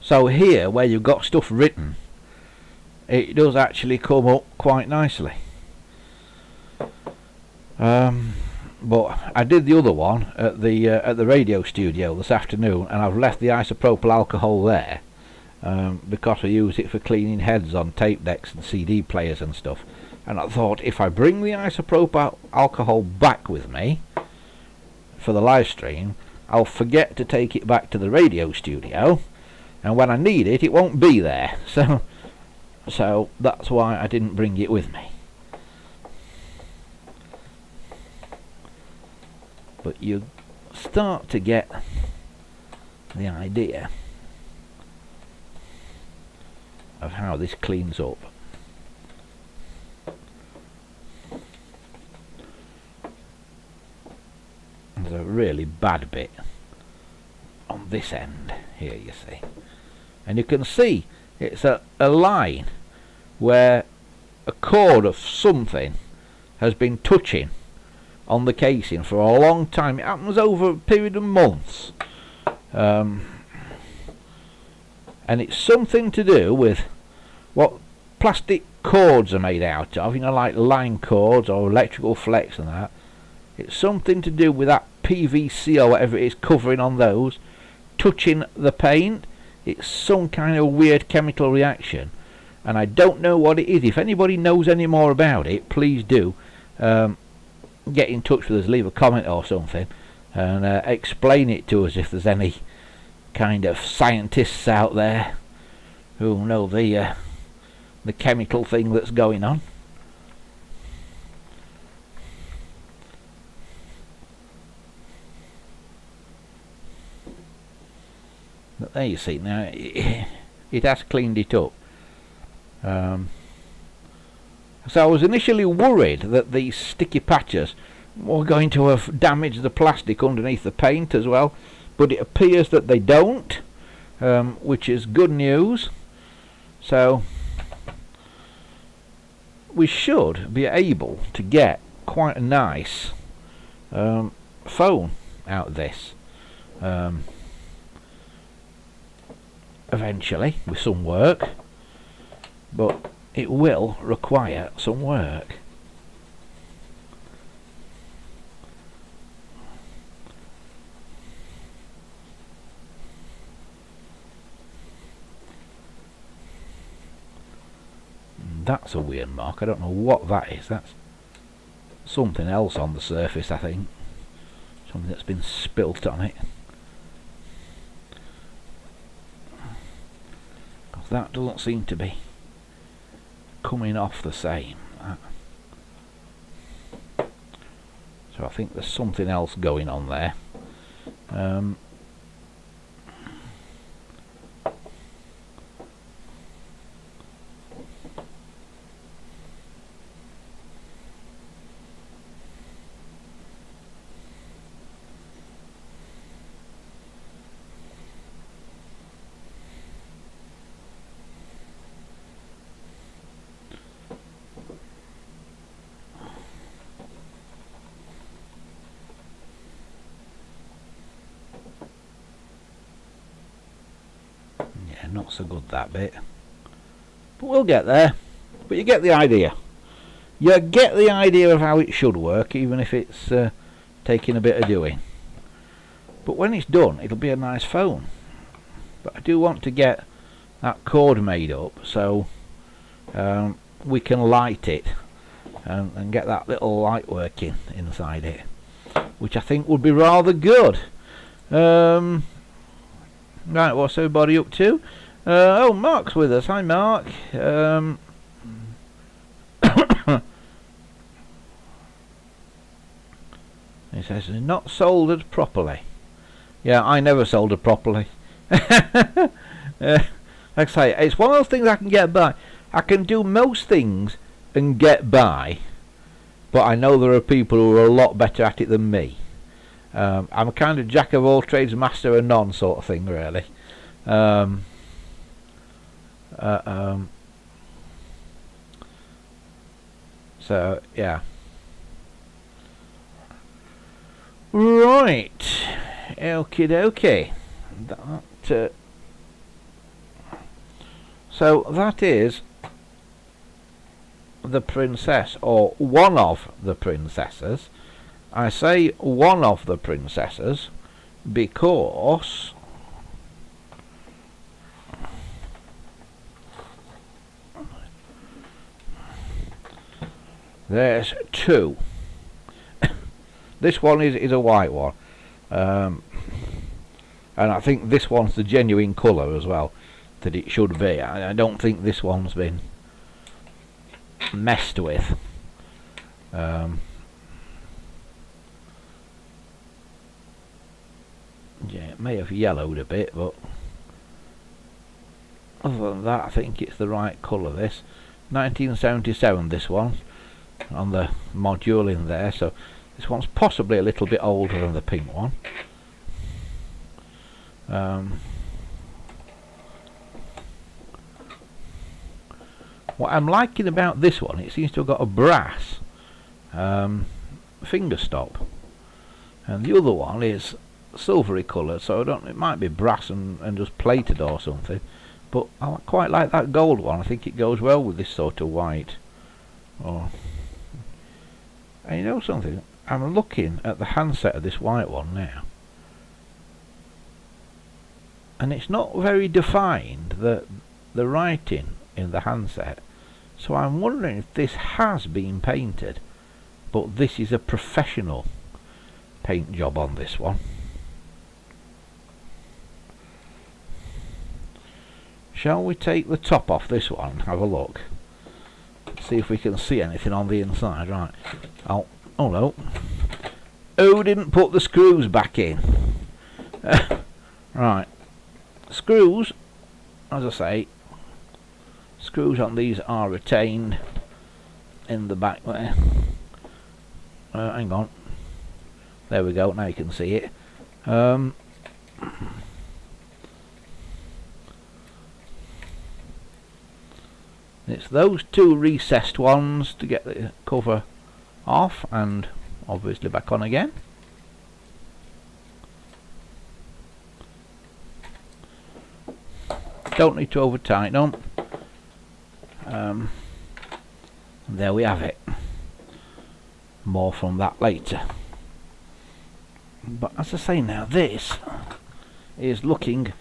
So here, where you've got stuff written, it does actually come up quite nicely. But I did the other one at the radio studio this afternoon, and I've left the isopropyl alcohol there. Because I use it for cleaning heads on tape decks and CD players and stuff, and I thought if I bring the isopropyl alcohol back with me for the live stream, I'll forget to take it back to the radio studio, and when I need it, it won't be there. So that's why I didn't bring it with me. But you start to get the idea of how this cleans up. There's a really bad bit on this end here, you see, and you can see it's a line where a cord of something has been touching on the casing for a long time. It happens over a period of months, and it's something to do with what plastic cords are made out of, you know, like line cords or electrical flex and that. It's something to do with that PVC or whatever it is covering on those touching the paint. It's some kind of weird chemical reaction, and I don't know what it is. If anybody knows any more about it, please do get in touch with us, leave a comment or something, and explain it to us if there's any kind of scientists out there who know the chemical thing that's going on. But there you see, now it has cleaned it up. So I was initially worried that these sticky patches were going to have damaged the plastic underneath the paint as well, but it appears that they don't, which is good news. So we should be able to get quite a nice phone out of this eventually, with some work, but it will require some work. That's a weird mark. I don't know what that is. That's something else on the surface, I think. something that's been spilt on it. Because that doesn't seem to be coming off the same. So I think there's something else going on there. Not so good, that bit, but we'll get there. But you get the idea. You get the idea of how it should work, even if it's taking a bit of doing. But when it's done, it'll be a nice phone. But I do want to get that cord made up so we can light it and get that little light working inside it, which I think would be rather good. Right, what's everybody up to? Oh, Mark's with us. Hi, Mark. He says, not soldered properly. Yeah, I never soldered properly. Like I say, it's one of those things I can get by. I can do most things and get by, but I know there are people who are a lot better at it than me. I'm a kind of jack of all trades, master of none sort of thing, really. So yeah. Right. Okie dokie. So that is the princess, or one of the princesses. I say one of the princesses because there's two. This one is a white one, and I think this one's the genuine colour as well that it should be. I don't think this one's been messed with. Yeah, it may have yellowed a bit, but other than that I think it's the right colour. This 1977, this one on the module in there, so this one's possibly a little bit older than the pink one. What I'm liking about this one, it seems to have got a brass finger stop, and the other one is silvery colour, so I don't. It might be brass and just plated or something, but I quite like that gold one. I think it goes well with this sort of white. Oh, and you know something? I'm looking at the handset of this white one now, and it's not very defined, the writing in the handset, so I'm wondering if this has been painted, but this is a professional paint job on this one. Shall we take the top off this one and have a look, see if we can see anything on the inside? Right. Oh no. Who didn't put the screws back in? Right. Screws, as I say, screws on these are retained in the back there. Hang on. There we go, now you can see it. It's those two recessed ones to get the cover off and obviously back on again. Don't need to over tighten them. There we have it. More from that later. But as I say now, this is looking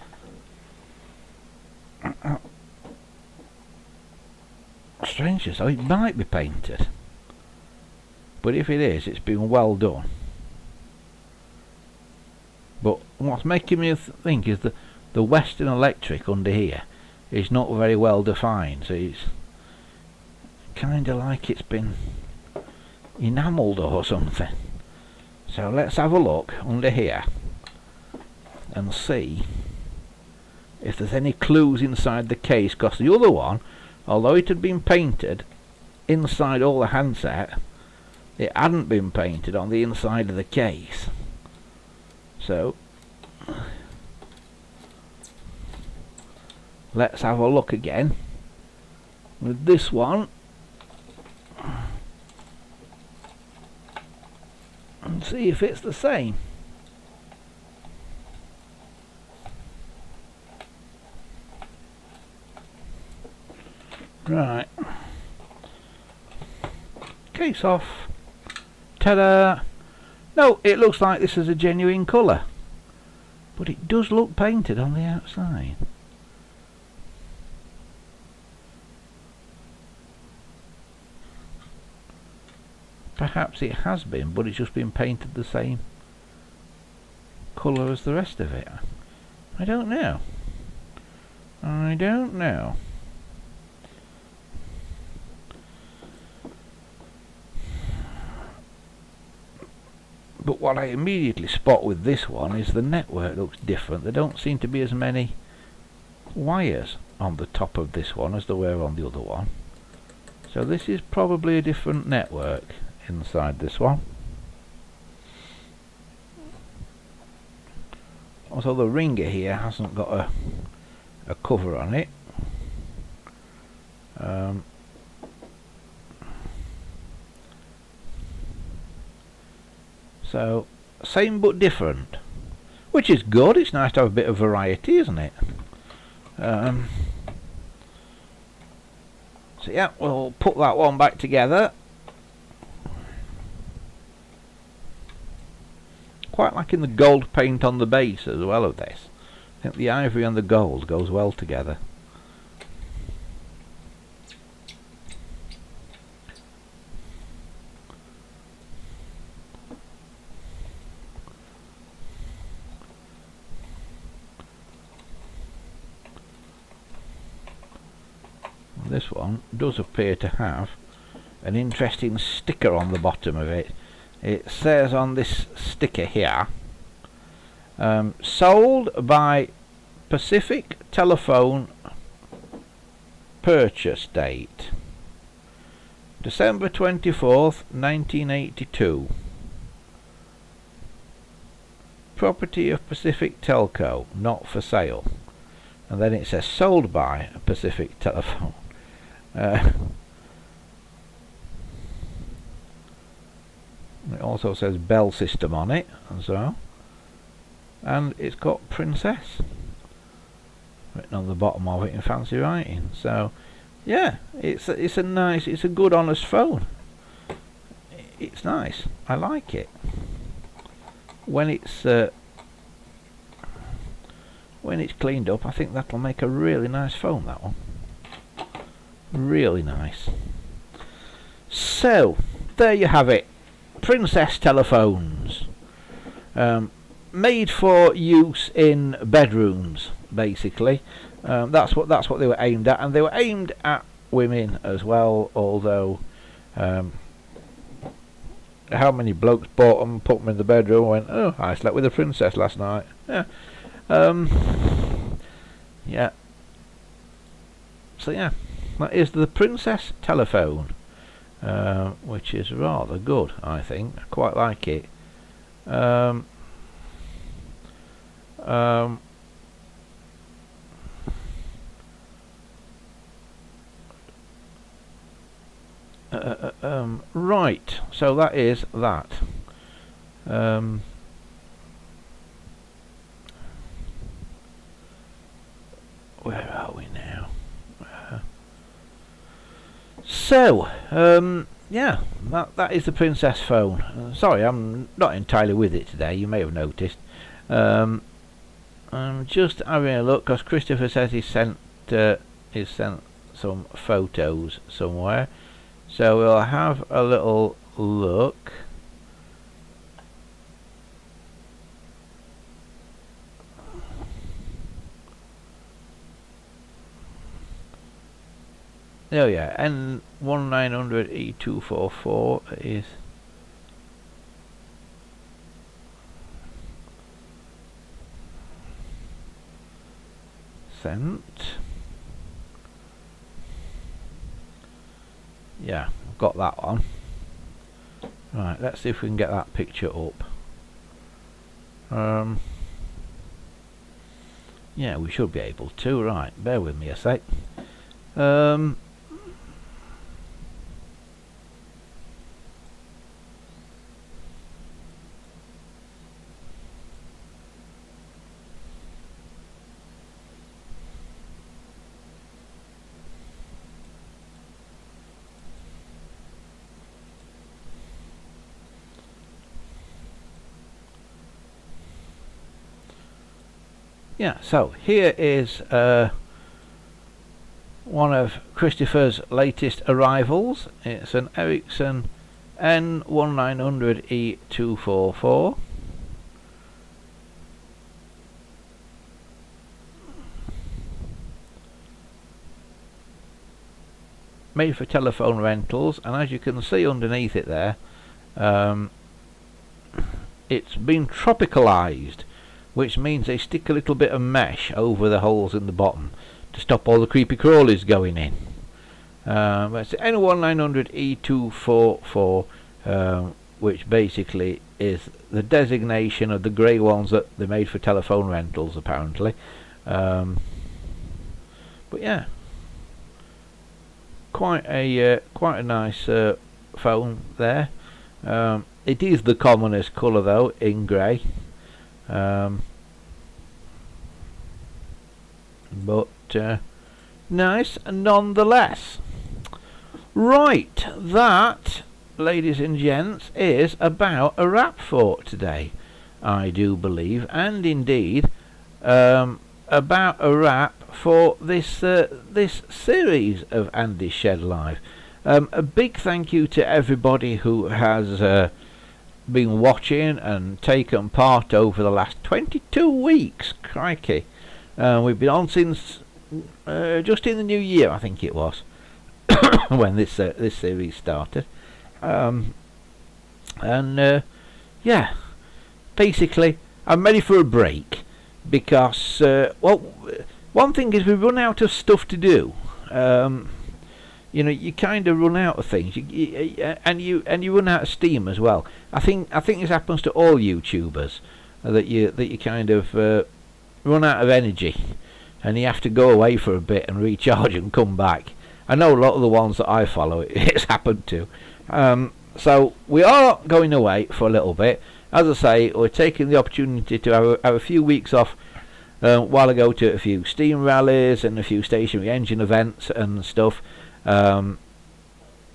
strange, so it might be painted, but if it is, it's been well done. But what's making me think is that the Western Electric under here is not very well defined, so it's kind of like it's been enamelled or something. So let's have a look under here and see if there's any clues inside the case, because the other one, although it had been painted inside all the handset, it hadn't been painted on the inside of the case. So let's have a look again with this one and see if it's the same. Right, case off. Ta-da! No, it looks like this is a genuine colour, but it does look painted on the outside. Perhaps it has been, but it's just been painted the same colour as the rest of it. I don't know. I don't know. But what I immediately spot with this one is the network looks different. There don't seem to be as many wires on the top of this one as there were on the other one. So this is probably a different network inside this one. Also, the ringer here hasn't got a cover on it. So same but different, which is good. It's nice to have a bit of variety, isn't it? So yeah, we'll put that one back together. Quite liking the gold paint on the base as well of this. I think the ivory and the gold goes well together. This one does appear to have an interesting sticker on the bottom of it. It says on this sticker here, sold by Pacific Telephone, purchase date December 24th 1982, property of Pacific Telco, not for sale. And then it says sold by Pacific Telephone. It also says Bell System on it, and it's got Princess written on the bottom of it in fancy writing. So yeah, it's a good honest phone. It's nice. I like it when it's cleaned up. I think that'll make a really nice phone, that one. Really nice. So there you have it, Princess telephones, made for use in bedrooms, basically. That's what they were aimed at, and they were aimed at women as well. Although, how many blokes bought them, put them in the bedroom, and went, "Oh, I slept with a princess last night." Yeah. Yeah. So yeah. That is the Princess telephone, which is rather good, I think. I quite like it. Right, so that is that. Where are we now? So, yeah, that is the Princess phone. Sorry, I'm not entirely with it today, you may have noticed. I'm just having a look, because Christopher says he sent some photos somewhere. So we'll have a little look. Oh yeah, N1900E244 is sent. Yeah, I've got that one. Right, let's see if we can get that picture up. Yeah, we should be able to. Right, bear with me a sec. Yeah, so here is one of Christopher's latest arrivals. It's an Ericsson N1900E244. Made for telephone rentals, and as you can see underneath it there, it's been tropicalized, which means they stick a little bit of mesh over the holes in the bottom to stop all the creepy crawlies going in. But it's the N1900E244, which basically is the designation of the grey ones that they made for telephone rentals, apparently. But yeah, quite a nice phone there. It is the commonest colour though, in grey. But nice nonetheless. Right, that, ladies and gents, is about a wrap for today, I do believe, and indeed about a wrap for this this series of Andy's Shed Live. A big thank you to everybody who has been watching and taken part over the last 22 weeks. Crikey. We've been on since just in the new year, I think it was, when this series started. Yeah, basically I'm ready for a break because well, one thing is we run out of stuff to do. You know, you kind of run out of things, and you run out of steam as well. I think this happens to all YouTubers, that you kind of run out of energy, and you have to go away for a bit and recharge and come back. I know a lot of the ones that I follow, it's happened to. So we are going away for a little bit. As I say, we're taking the opportunity to have a few weeks off while I go to a few steam rallies and a few stationary engine events and stuff.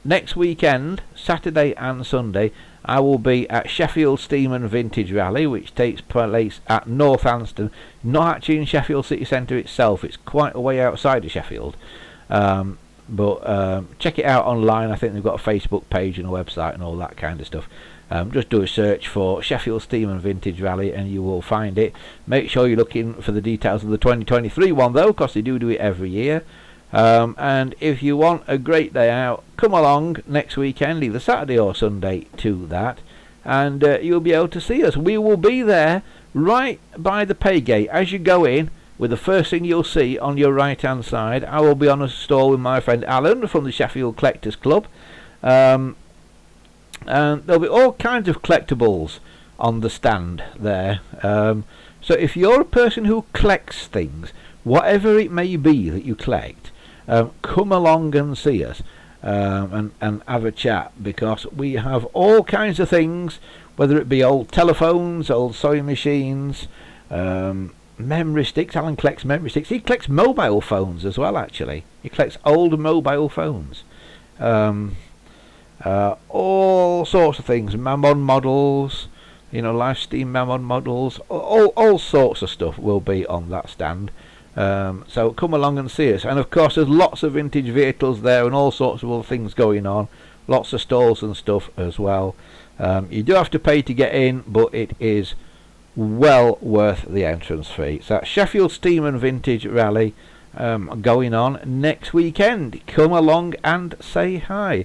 Next weekend, Saturday and Sunday, I will be at Sheffield Steam and Vintage Rally, which takes place at Northampton, not actually in Sheffield City Centre itself. It's quite a way outside of Sheffield, but check it out online. I think they've got a Facebook page and a website and all that kind of stuff. Just do a search for Sheffield Steam and Vintage Rally and you will find it. Make sure you're looking for the details of the 2023 one though, because they do it every year. And if you want a great day out, come along next weekend, either Saturday or Sunday, to that, and you'll be able to see us. We will be there right by the pay gate as you go in, with the first thing you'll see on your right hand side. I will be on a stall with my friend Alan from the Sheffield Collectors Club, and there'll be all kinds of collectibles on the stand there. So if you're a person who collects things, whatever it may be that you collect, come along and see us, and have a chat, because we have all kinds of things, whether it be old telephones, old sewing machines, memory sticks. Alan collects memory sticks. He collects mobile phones as well, actually. He collects old mobile phones. All sorts of things, Mammon models, you know, live steam Mammon models, all sorts of stuff will be on that stand. So come along and see us. And of course there's lots of vintage vehicles there and all sorts of other things going on, lots of stalls and stuff as well. You do have to pay to get in, but it is well worth the entrance fee. So that's Sheffield Steam and Vintage Rally, going on next weekend. Come along and say hi.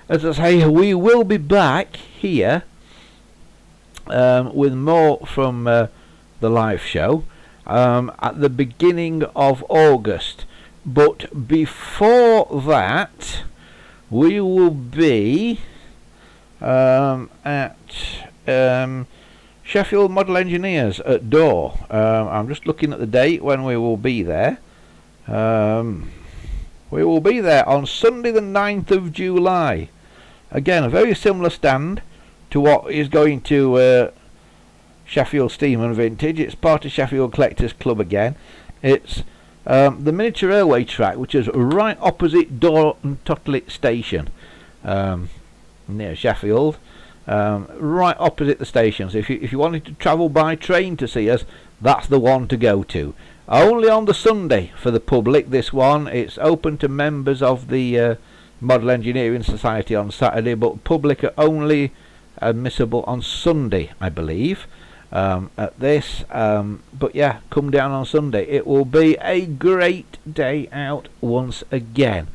As I say, we will be back here with more from the live show at the beginning of August. But before that, we will be at Sheffield Model Engineers at Door. I'm just looking at the date when we will be there. We will be there on Sunday the 9th of July. Again, a very similar stand to what is going to Sheffield Steam and Vintage. It's part of Sheffield Collectors Club again. It's the miniature railway track, which is right opposite Door and Totlet Station, near Sheffield. Right opposite the station. So if you wanted to travel by train to see us, that's the one to go to. Only on the Sunday for the public, this one. It's open to members of the Model Engineering Society on Saturday, but public are only admissible on Sunday, I believe, at this. But yeah, come down on Sunday. It will be a great day out once again.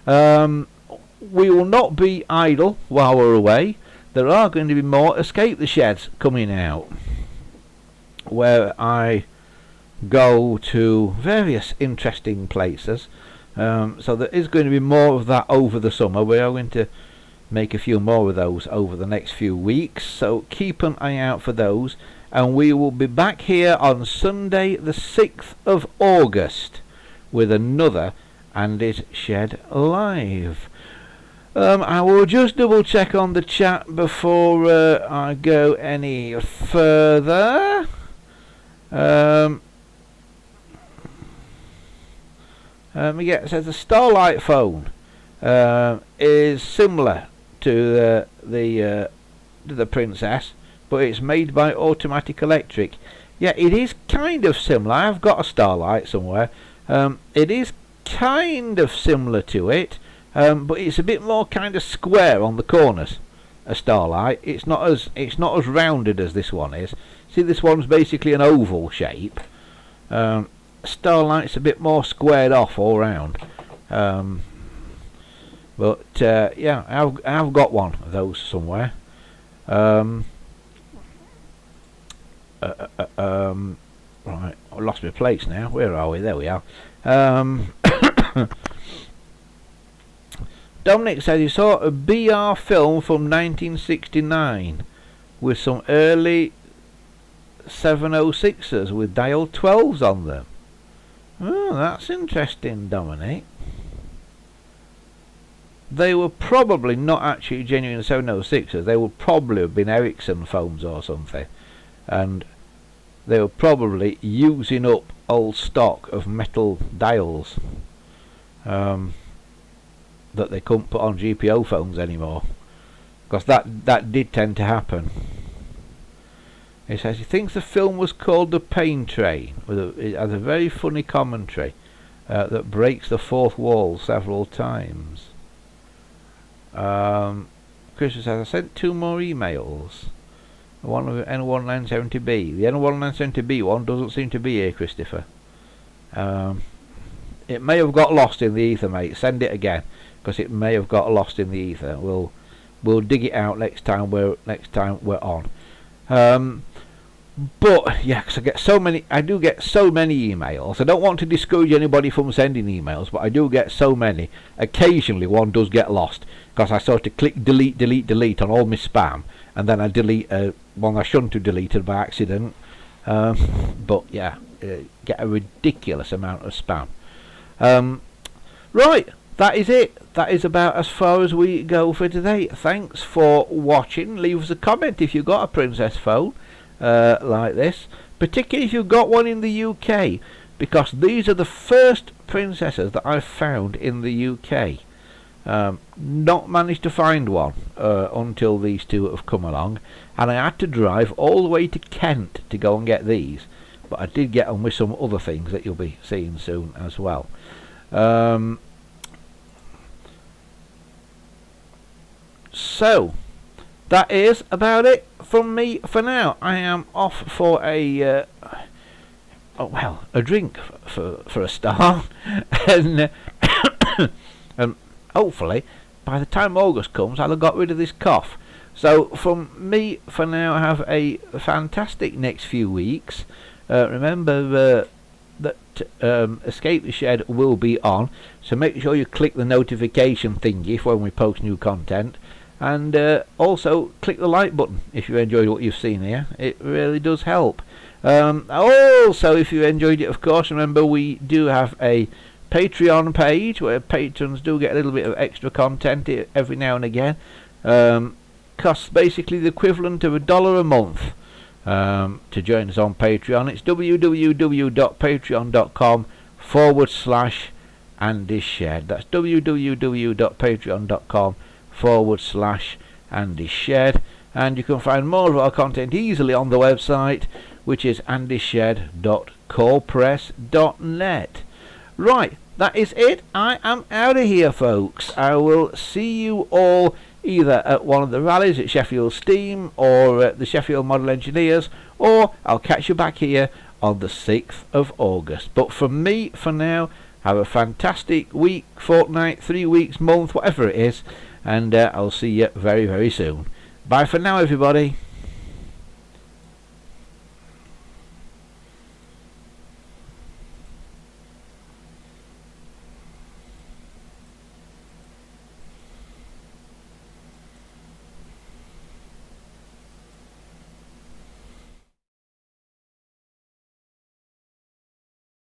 We will not be idle while we're away. There are going to be more Escape the Sheds coming out, where I go to various interesting places. So there is going to be more of that over the summer. We are going to make a few more of those over the next few weeks, so keep an eye out for those. And we will be back here on Sunday the 6th of August with another Andy's Shed Live. I will just double check on the chat before I go any further. Yeah, it says the Starlight phone is similar to the Princess, but it's made by Automatic Electric. Yeah, it is kind of similar. I've got a Starlight somewhere. It is kind of similar to it. But it's a bit more kind of square on the corners. A Starlight. It's not as rounded as this one is. See, this one's basically an oval shape. Starlight's a bit more squared off all round. But yeah, I've got one of those somewhere. Right, I lost my place now. Where are we? There we are. Dominic says he saw a BR film from 1969 with some early 706s with dial 12s on them. Oh, that's interesting, Dominic. They were probably not actually genuine 706s. They would probably have been Ericsson phones or something. And they were probably using up old stock of metal dials. That they couldn't put on GPO phones anymore, because that did tend to happen. He says he thinks the film was called The Pain Train. It has a very funny commentary that breaks the fourth wall several times. Chris says I sent 2 more emails. One of N1970B. The N1970B one doesn't seem to be here, Christopher. It may have got lost in the ether, mate. Send it again, because it may have got lost in the ether. We'll dig it out next time we're on. But yeah, because I do get so many emails. I don't want to discourage anybody from sending emails, but I do get so many. Occasionally one does get lost, because I sort of click delete on all my spam, and then I delete one I shouldn't have deleted by accident. But yeah, get a ridiculous amount of spam. Right, that is it. That is about as far as we go for today. Thanks for watching. Leave us a comment if you've got a Princess phone like this, particularly if you've got one in the UK, because these are the first Princesses that I've found in the UK. Not managed to find one until these two have come along, and I had to drive all the way to Kent to go and get these, but I did get them with some other things that you'll be seeing soon as well. So that is about it from me for now. I am off for a well, a drink for a start, and hopefully by the time August comes I'll have got rid of this cough. So from me for now, have a fantastic next few weeks. Remember that Escape the Shed will be on, so make sure you click the notification thingy for when we post new content, and also click the like button if you enjoyed what you've seen here. It really does help. Also, if you enjoyed it, of course, remember we do have a Patreon page where patrons do get a little bit of extra content every now and again. Costs basically the equivalent of $1 a month to join us on Patreon. It's www.patreon.com/AndyShed. That's www.patreon.com/AndyShed, and you can find more of our content easily on the website, which is andyshed.corepress.net. Right, that is it. I am out of here, folks. I will see you all either at one of the rallies at Sheffield Steam or at the Sheffield Model Engineers, or I'll catch you back here on the 6th of August. But from me, for now, have a fantastic week, fortnight, 3 weeks, month, whatever it is, and I'll see you very, very soon. Bye for now, everybody.